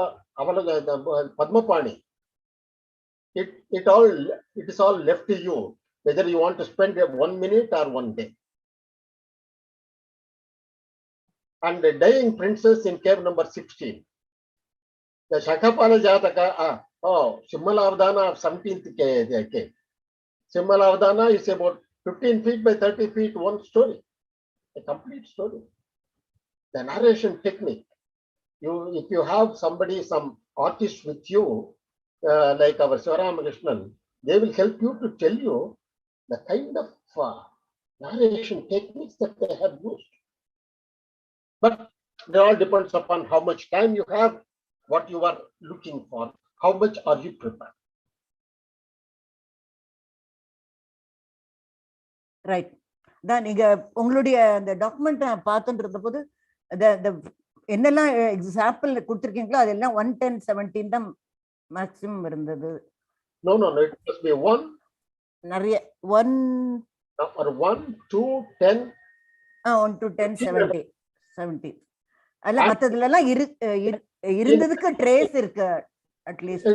Padmapani, it is all left to you, whether you want to spend 1 minute or 1 day. And the dying princess in cave number 16. The Shakhapala Jataka, Simhalavadana of 17th cave. Simhalavadana is about 15 feet by 30 feet, one story, a complete story. The narration technique. If you have somebody, some artist with you, like our Swaminathan, they will help you to tell you the kind of narration techniques that they have used. But it all depends upon how much time you have, what you are looking for, how much are you prepared. Right. Then நீங்க உங்களுடைய அந்த document பார்த்துட்டு போது என்னெல்லாம் example கொடுத்துருக்கீங்களோ அதெல்லாம் 1 10 17 தான் maximum இருந்தது. No, it must be 1. நிறைய 1 number 1 2 10 1 to 10 70 அல்ல மத்ததுல எல்லாம் இருந்ததுக்கு ட்ரேஸ் இருக்கு at least.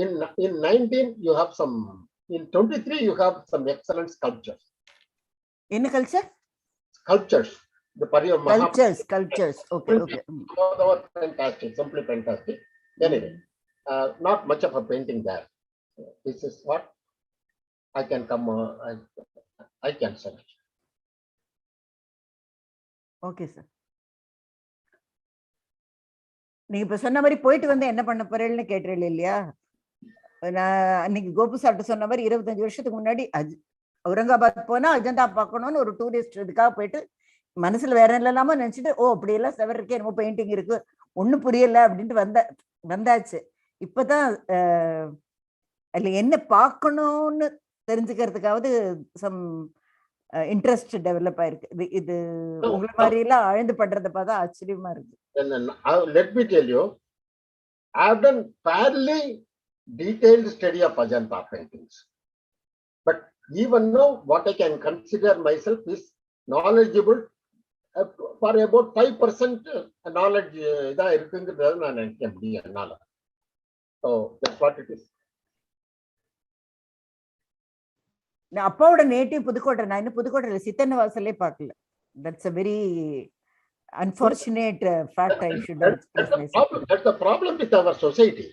in 19 you have some, in 23 you have some excellent sculptures. என்ன culture? Sculptures. The Pariya sculptures. Okay. Fantastic, simply fantastic. Anyway, not much of a painting there. This is what I can come. I can select. Okay, sir. நீங்க இப்ப சொன்ன மாதிரி போயிட்டு வந்து என்ன பண்ண போறேன்னு கேட்டுறீங்க இல்லையா? நான் அன்னைக்கு கோபு சாப்பிட்டு சொன்ன மாதிரி 25 வருஷத்துக்கு முன்னாடி அவுரங்காபாத் போனா அஜந்தா பார்க்கணும்னு ஒரு டூரிஸ்ட் இதுக்காக போயிட்டு மனசுல வேற இல்லாம நினைச்சிட்டு ஓ அப்படியெல்லாம் செவர் இருக்கே என்னமோ பெயிண்டிங் இருக்கு ஒண்ணும் புரியல அப்படின்ட்டு வந்தாச்சு. இப்பதான் அதுல என்ன பார்க்கணும்னு தெரிஞ்சுக்கிறதுக்காவது சம் இன்ட்ரெஸ்ட் டெவலப் ஆயிருக்கு. இது உங்களை மாதிரி எல்லாம் ஆழ்ந்து பண்றதை பார்த்தா ஆச்சரியமா இருக்கு. Let me tell you, I have done fairly detailed study of Ajanta paintings. But even now, what I can consider myself is knowledgeable for about 5% knowledge. So that's what it is. அப்பாவோட native Pudukkottai. நான் இன்னும் புதுக்கோட்டையில சித்தன்ன வாசலே பார்க்கல. That's a very unfortunate fact. I should express myself. That's the problem with our society.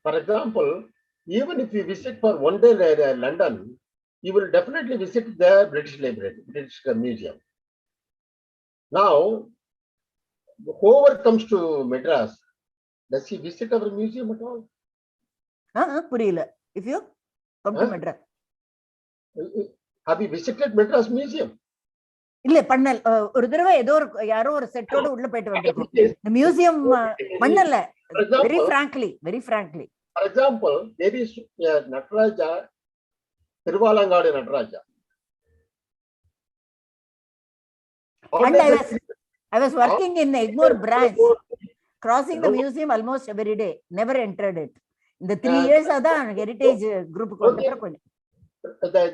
For example, even if you visit for one day London, you will definitely visit the British Library, British Museum. Now, whoever comes to Madras, does he visit our museum at all? புரியல. If you come to Madras, have you visited Madras Museum? இல்ல பண்ணல. ஒரு தடவை ஏதோ யாரோ ஒரு செட்டோட உள்ள போயிட்டு வந்திருக்கோம். The museum பண்ணல. Very frankly. For example, there is Nataraja, Tiruvalangadu Nataraja. And I was working in the Egmore branch, crossing the museum almost every day. Never entered it. In the 3 years adan heritage group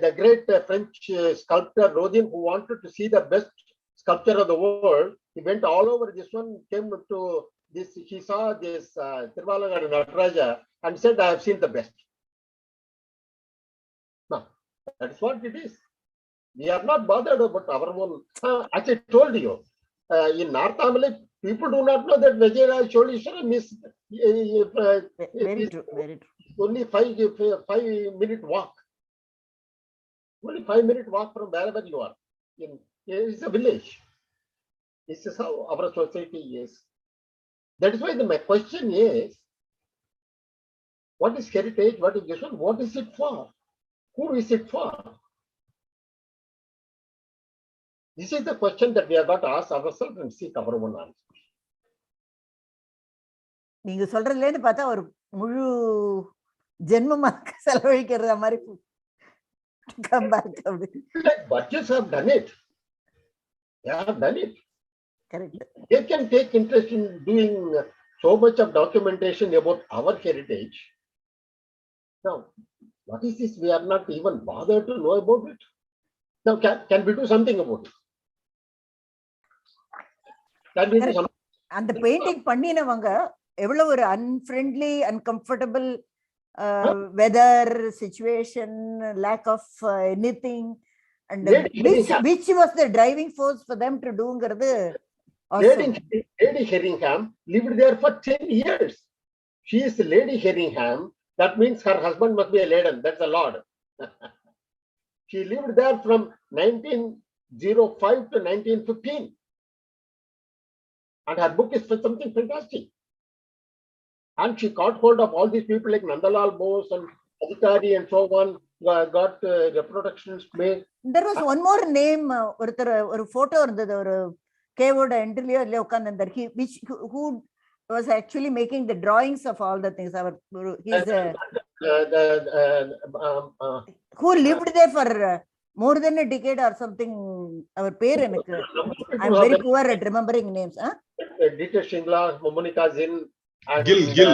the great French sculptor Rodin, who wanted to see the best sculpture of the world, he went all over this one, came to this, he saw this Tiruvalangadu Nataraja and said, I have seen the best. No, that's what it is. We are not bothered about our own. As I told you, in North Tamil, people do not know that Vijayaraj Cholishwaram is very true. Only 5-minute walk. Only 5-minute walk from wherever you are. It's a village. This is how our society is. That is why my question is, what is heritage? What is this one? What is it for? Who is it for? This is the question that we have got to ask ourselves and seek our own answer. நீங்க சொல்றதுல இருந்து பார்த்தா ஒரு முழு ஜென்மமாக செலவழிக்கிறத மாதிரி come back. Like Burgess have done it. They have done it. Correct. They can take interest in doing so much of documentation about our heritage. Now, what is this? We are not even bothered to know about it. Now, can we do something about it? Can we do something? அந்த painting பண்ணினவங்க எவ்வளவு ஒரு unfriendly uncomfortable weather situation, lack of anything, and which was the driving force for them to do awesome. Lady Herringham lived there for 10 years. She is Lady Herringham. That means her husband must be a Laden. That's a lord. She lived there from 1905 to 1915. And her book is something fantastic. And she caught hold of all these people like Nandalal Bose and Adhikari and so on, got reproductions made. There was one more name, ஒரு photo இருந்தது, ஒரு கேவோட என்ட்ரிலியோ இல்ல உட்கார்ந்திருந்தார், who was actually making the drawings of all the things. Who lived there for more than a decade or something. அவர் பேர் எனக்கு, I'm very poor at remembering names. Dieter Shingla, Monica Zinn, Gil.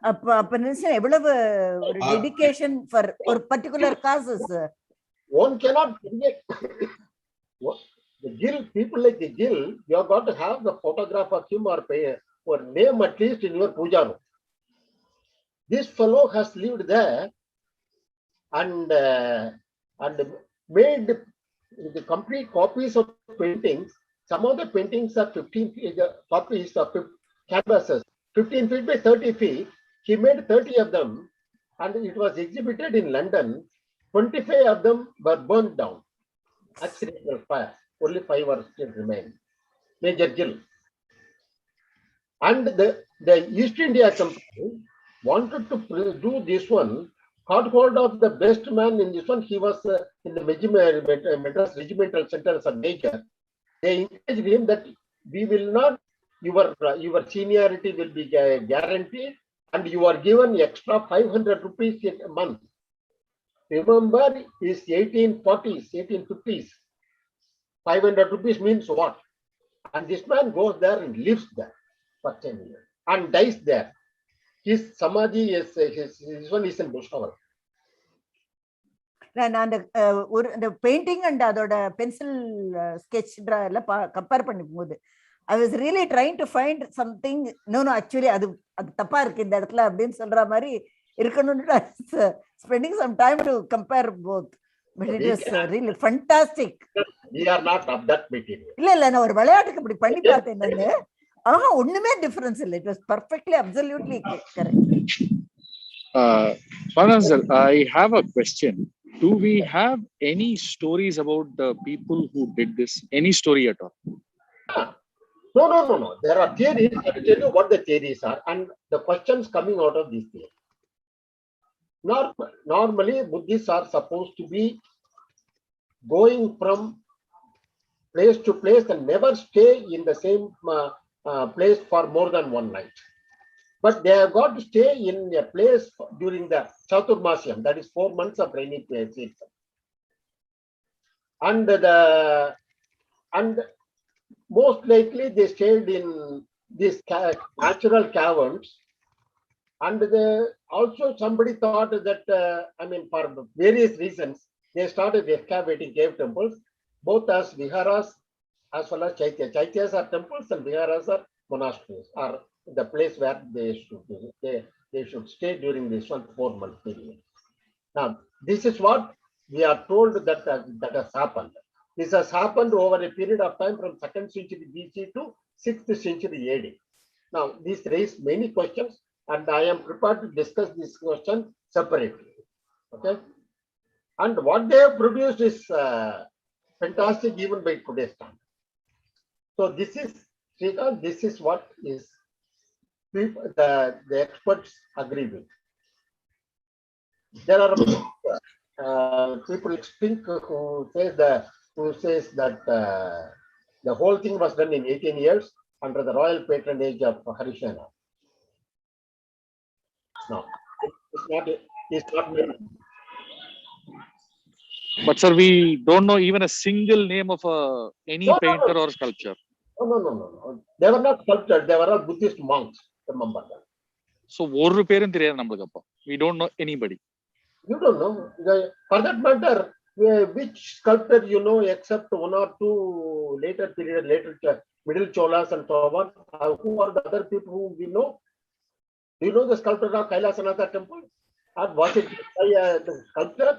அப்ப நினைச்சேன் எவ்வளவு ஒரு dedication for ஒரு particular causes. One cannot forget the Gil, people like the Gil, you have got to have the photograph of him or name at least in your puja room. This fellow has lived there and made the complete copies of paintings. Some of the paintings are 15 copies of canvases, 15 feet by 30 feet. He made 30 of them and it was exhibited in London. 25 of them were burned down. Accidental fire. Only 5 are still remain. Major Gill. And the East India Company wanted to do this one caught hold of the best man in this one. He was in the Madras Regimental Center as a major. They encouraged him that we will not, your seniority will be guaranteed, and you are given extra 500 rupees a month. Remember, it's 1840s, 1850s. 500 rupees means what? And this man goes there and lives there for 10 years and dies there. His samadhi is, his one is in Bushawal. நான் அந்த இந்த painting and அதோட pencil sketch எல்லாம் compare பண்ணும்போது I was really trying to find something no actually அது தப்பா இருக்கு இந்த இடத்துல அப்படின்னு சொல்ற மாதிரி இருக்கணும்னு spending some time to compare both. But it was really fantastic. We are not of that material. இல்ல நான் ஒரு விளையாட்டுக்கு இப்படி பண்ணி பார்த்தேன் நானு. ஒண்ணுமே டிஃபரன்ஸ் இல்ல. It was perfectly, absolutely correct. Swaminathan sir, I have a question. Do we have any stories about the people who did this? Any story at all? No. There are theories. I will tell you what the theories are and the questions coming out of these theories. Normally, Buddhists are supposed to be going from place to place and never stay in the same place for more than one night. But they have got to stay in a place during the Chaturmasiyam, that is 4 months of rainy season. And most likely they stayed in these natural caverns. And also somebody thought that, for various reasons, they started excavating cave temples, both as viharas as well as chaityas. Chaityas are temples and viharas are monasteries, or the place where they should stay during this 4-month period. Now, this is what we are told that has happened. This has happened over a period of time from 2nd century BC to 6th century AD. Now, this raised many questions, and I am prepared to discuss this question separately. Okay, and what they have produced is fantastic even by today's time. So this is what is the experts agree with. There are people like Spink who says that the whole thing was done in 18 years under the royal patronage of Harishena. No, it's not. But sir, we don't know even a single name of any painter or sculpture. No. They were not sculptors. They were all Buddhist monks. Remember that. So, we don't know anybody. You don't know. For that matter, which sculptor you know, except 1 or 2 later Middle Cholas and so on. Who are the other people who we know? Do you know the sculptor of Kailasanatha temple? Or was it the sculptor?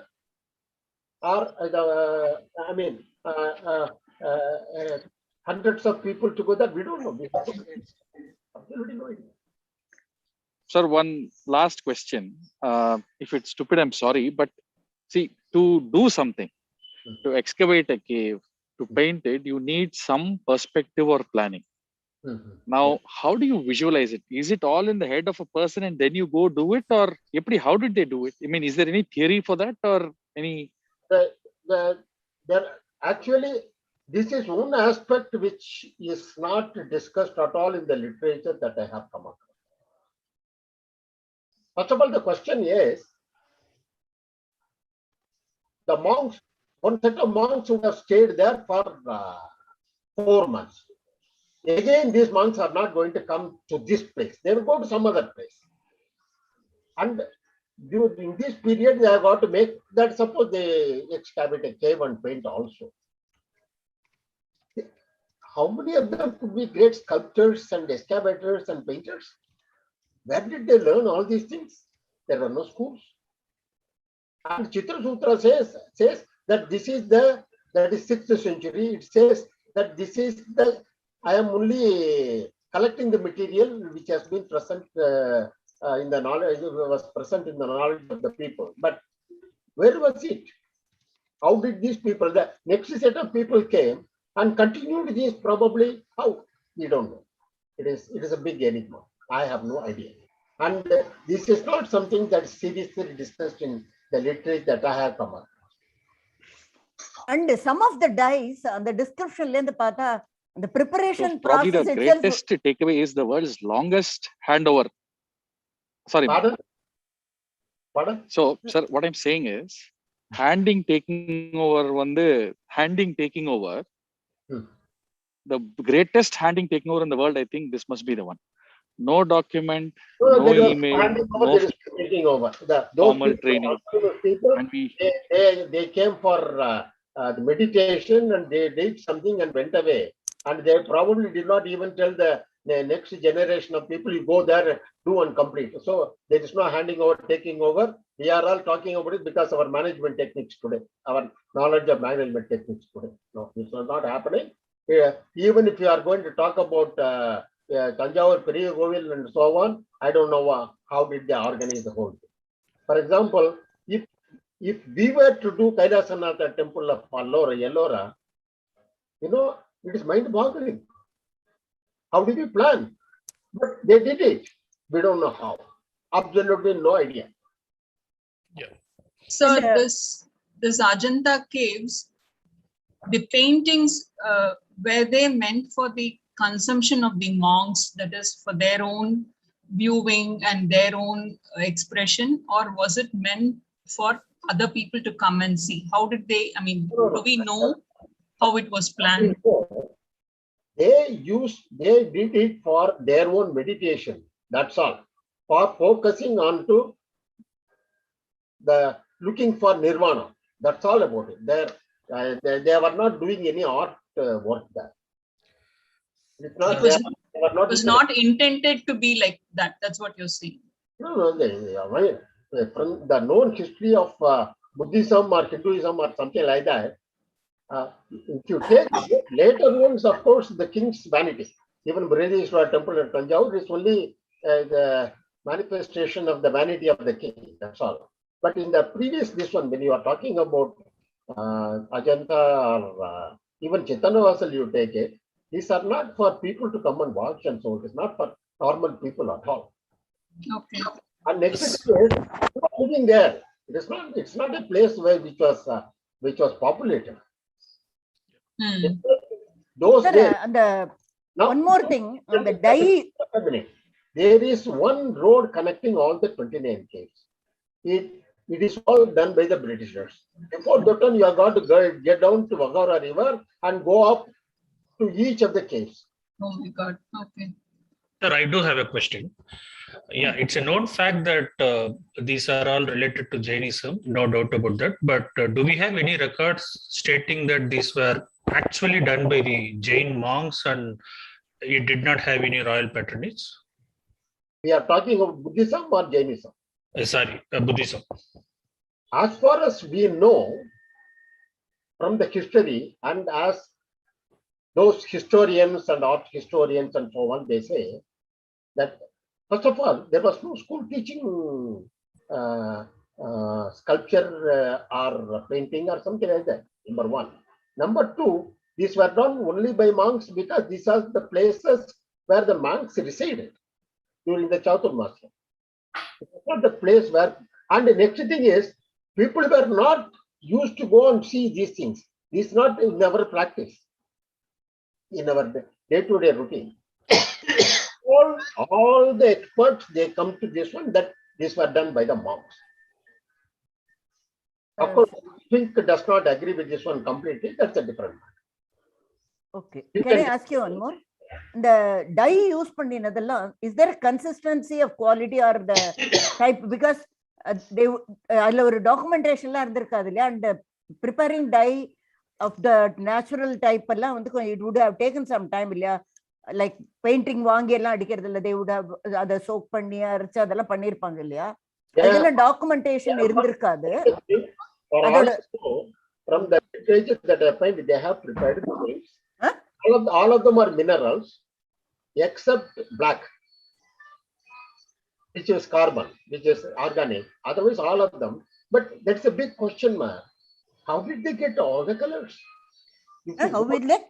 Or hundreds of people together? We don't know. We absolutely no idea. Sir, one last question. If it's stupid, I'm sorry. But see, to do something, to excavate a cave, to paint it, you need some perspective or planning. Now, how do you visualize it? Is it all in the head of a person and then you go do it? Or how did they do it? I mean, is there any theory for that or any? Actually, this is one aspect which is not discussed at all in the literature that I have come across. First of all, the question is, the monks, one set of monks who have stayed there for 4 months. Again, these monks are not going to come to this place. They will go to some other place. And during this period, they have got to make that. Suppose they excavate a cave and paint also. How many of them could be great sculptors and excavators and painters? Where did they learn all these things? There were no schools. And Chitra Sutra says that this is that is 6th century. It says that this is I am only collecting the material which has been present in the knowledge, was present in the knowledge of the people. But where was it? How did these people, the next set of people came and continued this probably? How? We don't know. It is a big enigma. I have no idea. And this is not something that is seriously discussed in the literature that I have come across. And some of the dyes, the description, the So preparation probably the process itself. greatest takeaway is the world's longest handover. Sorry. Pardon? Pardon? So, sir, what I'm saying is, taking over, the greatest handing taking over in the world, I think this must be the one. No document, no there was email, handing over, no there is taking over. Those formal people, training. People, And we, they came for the meditation and they did something and went away. And they probably did not even tell the next generation of people, you go there, do and complete. So there is no handing over, taking over. We are all talking about it because of our management techniques today, our knowledge of management techniques today. No, this is not happening. Even if you are going to talk about Tanjavur, Periyagoril and so on, I don't know how did they organize the whole thing. For example, if we were to do Kailasanatha temple of Ellora, you know, it is mind-boggling. How did we plan? But they did it. We don't know how. Absolutely no idea. Yeah. So this Ajanta caves, the paintings, were they meant for the consumption of the monks, that is for their own viewing and their own expression, or was it meant for other people to come and see? How did they, I mean, do we know how it was planned? They did it for their own meditation. That's all. For focusing on to the looking for nirvana. That's all about it. They were not doing any art work there. It was not intended to be like that. That's what you're saying. No, from the known history of Buddhism or Hinduism or something like that, if you take later ones, of course, the king's vanity. Even Brihadishwara temple at Tanjavur is only the manifestation of the vanity of the king. That's all. But in the previous, this one, when you are talking about Ajanta or even Chittanavasal, you take it, these are not for people to come and watch and so it is not for normal people at all. Okay. And next is living there. It's not a place where which was populated. Those days. Now, one more thing on the dye. There is one road connecting all the 29 caves. It is all done by the Britishers. Before that time, you have got to get down to Vagara River and go up to each of the caves. Oh my God. Okay. Sir, I do have a question. Yeah, it's a known fact that these are all related to Jainism, no doubt about that. But do we have any records stating that these were actually done by the Jain monks and it did not have any royal patronage? We are talking of Buddhism or Jainism? Buddhism. As far as we know from the history, and as those historians and art historians and so on, they say that first of all, there was no school teaching sculpture or painting or something like that, number one. Number two, these were done only by monks because these are the places where the monks resided during the Chaturmasya. It was not the place where, and the next thing is, people were not used to go and see these things. This is not in our practice, in our day-to-day routine. all the experts, they come to this one that these were done by the monks. Of course, Fink does not agree with this one completely. That's a different matter. Okay. Can I ask you one more? The dye use pannadella, is there a consistency of quality or the type? Because they documentation and preparing dye of the natural type, it would have taken some time. Like painting they would have other soak panniya documentation from the literature that I find, they have prepared the things. All of them are minerals except black, which is carbon, which is organic. Otherwise, all of them. But that's a big question mark. How did they get all the colors? How did they?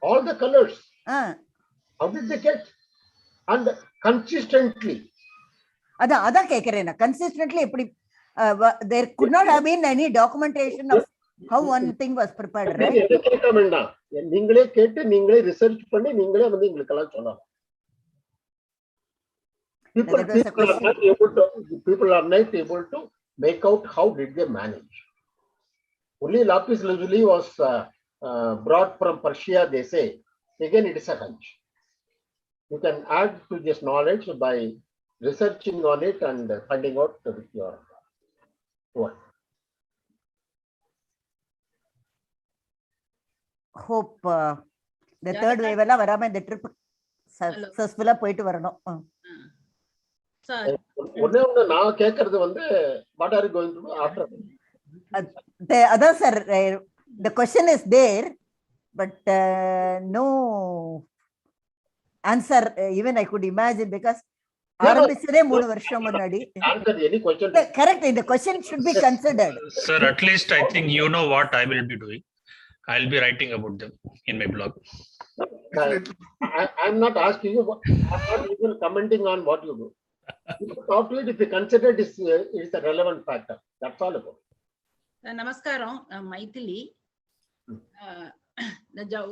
All the colors. How did they get? And consistently, அதான் கேக்குறேன் நான். Consistently எப்படி there could not have been any documentation of how one thing was prepared, right? கேட்க வேண்டாம், நீங்களே கேட்டு நீங்களே research பண்ணி நீங்களே வந்து எங்களுக்கெல்லாம் சொல்லலாம். People are not able to make out how did they manage. Only lapis lazuli was brought from Persia, they say. Again, it is a hunch. You can add to this knowledge by researching on it and finding out with your work. Hope the third wave எல்லாம் வராம இந்த trip சக்சஸ்ஃபுல்லா போயிட்டு வரணும். ஒண்ணே ஒண்ணு நான் கேக்குறது வந்து what are you going to do after? அதான் sir, the question is there but no answer even I could imagine because ஆரம்பிச்சதே 3 வருஷம் முன்னாடி. Answer any question. Correct, the question should be considered. Sir, at least I think you know what I will be doing. I'll be writing about them in my blog. I'm not asking you, I'm not even commenting on what you do. You talk to it if you consider it is a relevant factor. That's all about it. நமஸ்காரம், மைதிலி.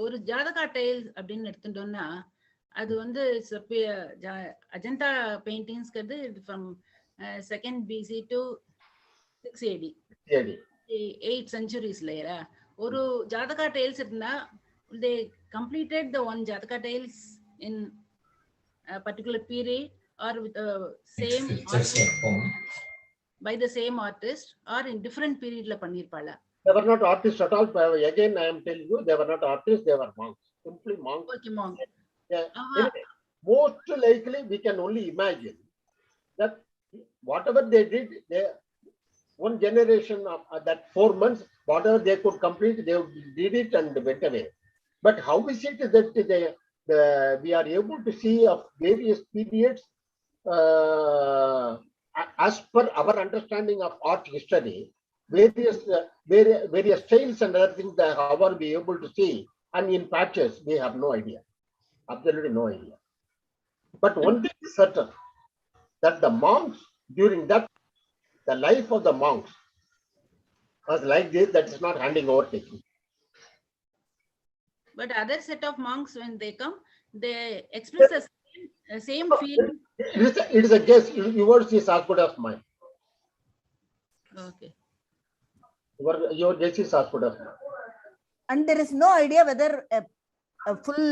ஒரு ஜாதகா tail அப்படின்னு எடுத்துட்டோம்னா அது வந்து அஜந்தா பெயிண்டிங்ஸ்க்கு from 2nd BC to 6 AD 8 centuries ல ஒரு Jataka tales இருந்தா they completed the one jataka tales in a particular period or with the same by the same artist or in different period la pannirpala. They were not artists at all. Again, I am telling you, they were not artists, they were monks, simply monks. Okay, monk. Anyway, most likely we can only imagine that whatever they did, one generation of that 4 months, whatever they could complete, they did it and went away. But how is it that we are able to see of various periods as per our understanding of art history, various styles and other things that how are we able to see, and in patches we have no idea, absolutely no idea. But one thing is certain, that the monks during that, the life of the monks was like this, that is not handing over taking. But other set of monks, when they come, they express the same feeling. It is a guess. Yours is as good as mine. Okay. Your guess is as good as mine. And there is no idea whether a full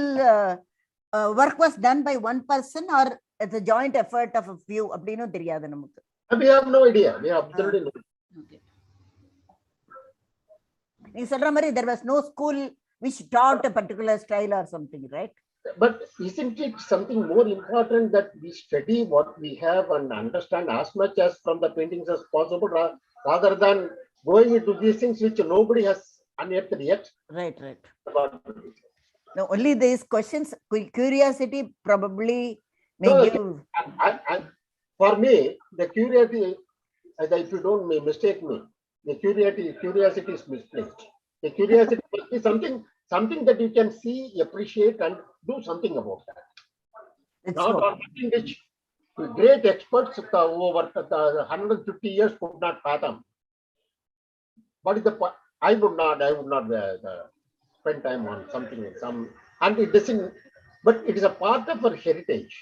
work was done by one person or it's a joint effort of a few. அப்படினு தெரியாது நமக்கு. We have no idea. We have absolutely no idea. Okay. நீ சொல்ற மாதிரி there was no school which taught a particular style or something, right? But isn't it something more important that we study what we have and understand as much as from the paintings as possible, rather than going into these things which nobody has unearthed yet? Right. No, only these questions, curiosity probably may give. For me, the curiosity, if you don't mistake me, the curiosity is misplaced. The curiosity must be something that you can see, appreciate, and do something about that. Not something which great experts over 150 years could not fathom. What is the point? I would not spend time on something, and it doesn't. But it is a part of our heritage,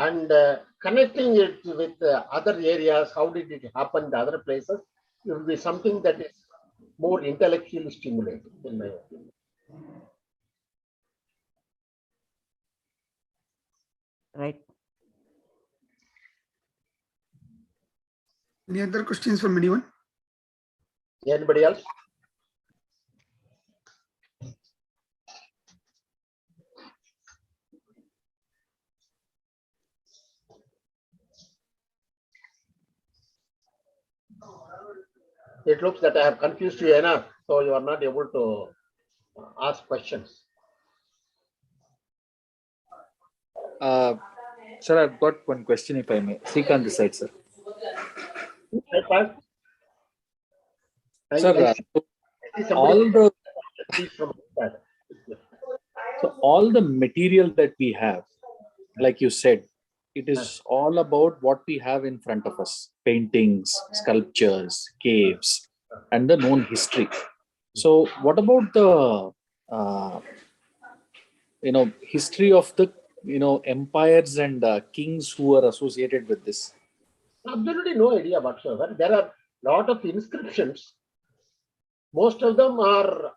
and connecting it with other areas. How did it happen? The other places, it will be something that is more intellectually stimulating, in my opinion. Right. Any other questions from anyone? Anybody else? It looks that I have confused you enough, so you are not able to ask questions. Sir, I've got one question, if I may. Seek on this side, sir. Sir, all the material that we have, like you said, it is all about what we have in front of us: paintings, sculptures, caves, and the known history. So, what about the history of the empires and kings who are associated with this? Absolutely no idea whatsoever. There are a lot of inscriptions. Most of them are,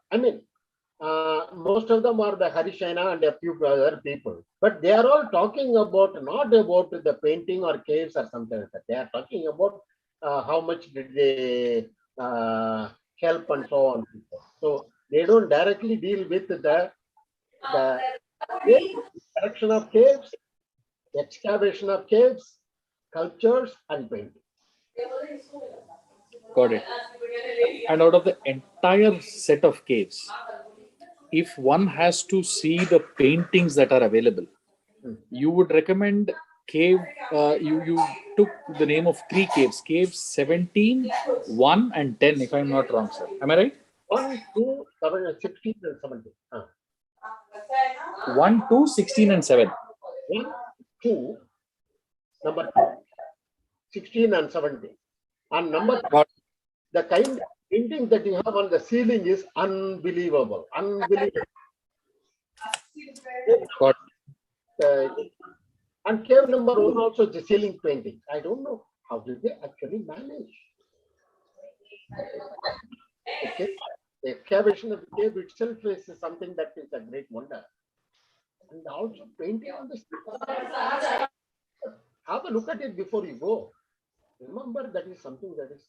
most of them are the Harishaina and a few other people. But they are all talking about, not about the painting or caves or something like that. They are talking about how much did they help and so on. So they don't directly deal with the direction of caves, excavation of caves, sculptures, and painting. Got it. And out of the entire set of caves, if one has to see the paintings that are available, you would recommend cave, you took the name of 3 caves: caves 17, 1 and 10, if I'm not wrong, sir. Am I right? 1, 2, 7, 16 and 17. 1, 2, 16 and 7. 1, 2, number 2, 16 and 17. And number 3, the kind of painting that you have on the ceiling is unbelievable. Unbelievable. And cave number 1 also the ceiling painting. I don't know how did they actually manage. Okay. The excavation of the cave itself is something that is a great wonder. And also painting on the ceiling. Have a look at it before you go. Remember, that is something that is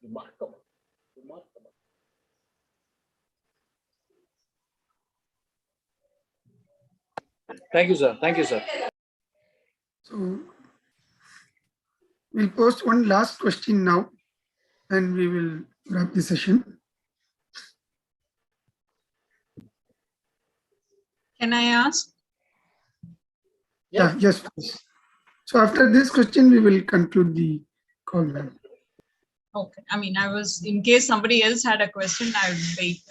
remarkable. Remarkable. Thank you, sir. Thank you, sir. So we'll post one last question now, and we will wrap the session. Can I ask? Yeah, yes, please. So after this question, we will conclude the call, ma'am. Okay. I was, in case somebody else had a question, I would wait.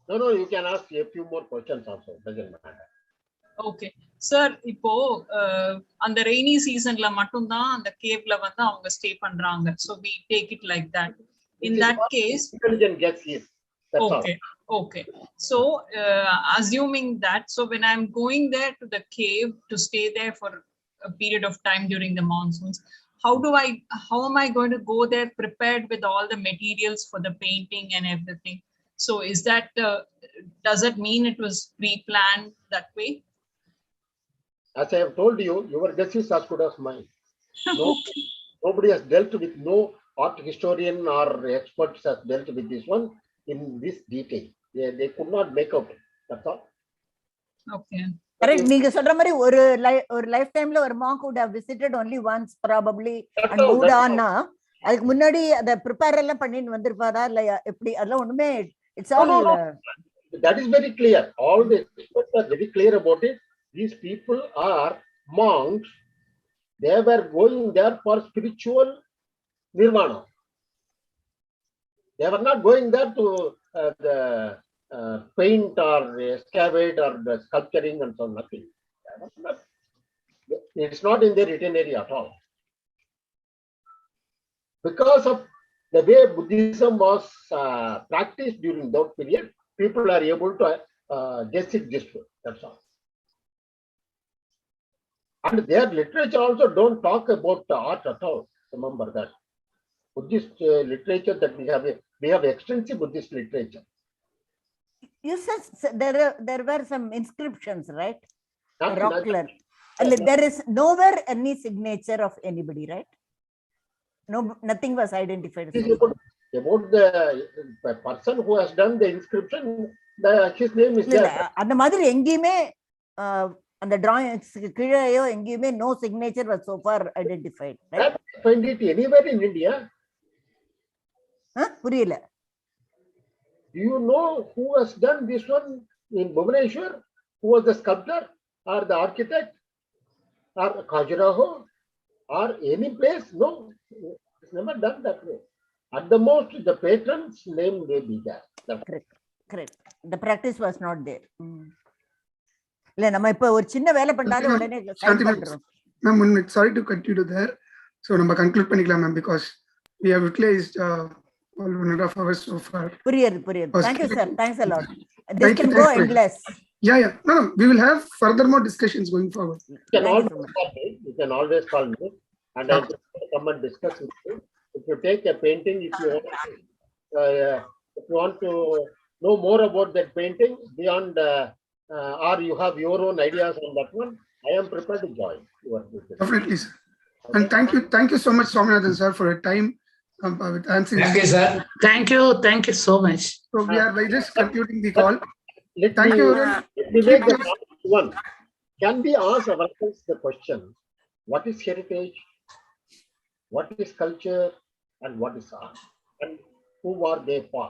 No, you can ask a few more questions also. Doesn't matter. Okay. Sir, இப்போ அந்த rainy சீசன்ல மட்டும்தான் அந்த கேவ்ல வந்து அவங்க stay பண்றாங்க. So we take it like that. In that case, intelligent guess is. Okay. Okay. So assuming that, so when I'm going there to the cave to stay there for a period of time during the monsoons, how am I going to go there prepared with all the materials for the painting and everything? So is that, does it mean it was pre-planned that way? As I have told you, your guess is as good as mine. Nobody has dealt with, no art historian or experts has dealt with this one in this detail. They could not make out. That's all. Okay. Correct. நீங்க சொல்ற மாதிரி ஒரு life டைம்ல ஒரு monk would have visited only once probably and moved on. அதுக்கு முன்னாடி அத prepare எல்லாம் பண்ணிட்டு வந்திருப்பாரா இல்ல எப்படி? அதெல்லாம் ஒண்ணுமே, it's all that is very clear. All the experts are very clear about it. These people are monks. They were going there for spiritual nirvana. They were not going there to paint or excavate or the sculpturing and so on, nothing. It's not in their itinerary at all. Because of the way Buddhism was practiced during that period, people are able to guess it this way. That's all. And their literature also don't talk about the art at all. Remember that. Buddhist literature that we have extensive Buddhist literature. You said there were some inscriptions, right? Nothing. There is nowhere any signature of anybody, right? No, nothing was identified. About the person who has done the inscription, his name is there. அந்த மாதிரி எங்கேயுமே அந்த drawings கீழேயோ எங்கேயுமே no signature was so far identified, right? Find it anywhere in India. புரியல. Do you know who has done this one in Bhubaneswar? Who was the sculptor or the architect or Khajuraho or any place? No, it's never done that way. At the most, the patron's name may be there. Correct. The practice was not there. இல்ல நம்ம இப்ப ஒரு சின்ன வேலை பண்ணாலும் உடனே Shanti ma'am, பண்றோம். ma'am, 1 minute. Sorry to cut you to there. So, நம்ம conclude பண்ணிக்கலாம் ma'am, because we have utilized all 1.5 hours so far. புரியுது. Thank you, sir. Thanks a lot. This Thank can you, go thank you. endless. Yeah. No. We will have furthermore discussions going forward. You can always call me, and I will come and discuss with you. If you take a painting, if you want to know more about that painting beyond, or you have your own ideas on that one, I am prepared to join. Definitely, sir. And thank you so much, Swaminathan sir, for your time with answering. Thank you, sir. Thank you so much. So we are by just concluding the call. Let me make the one. Can we ask ourselves the question: what is heritage? What is culture? And what is art? And who are they for?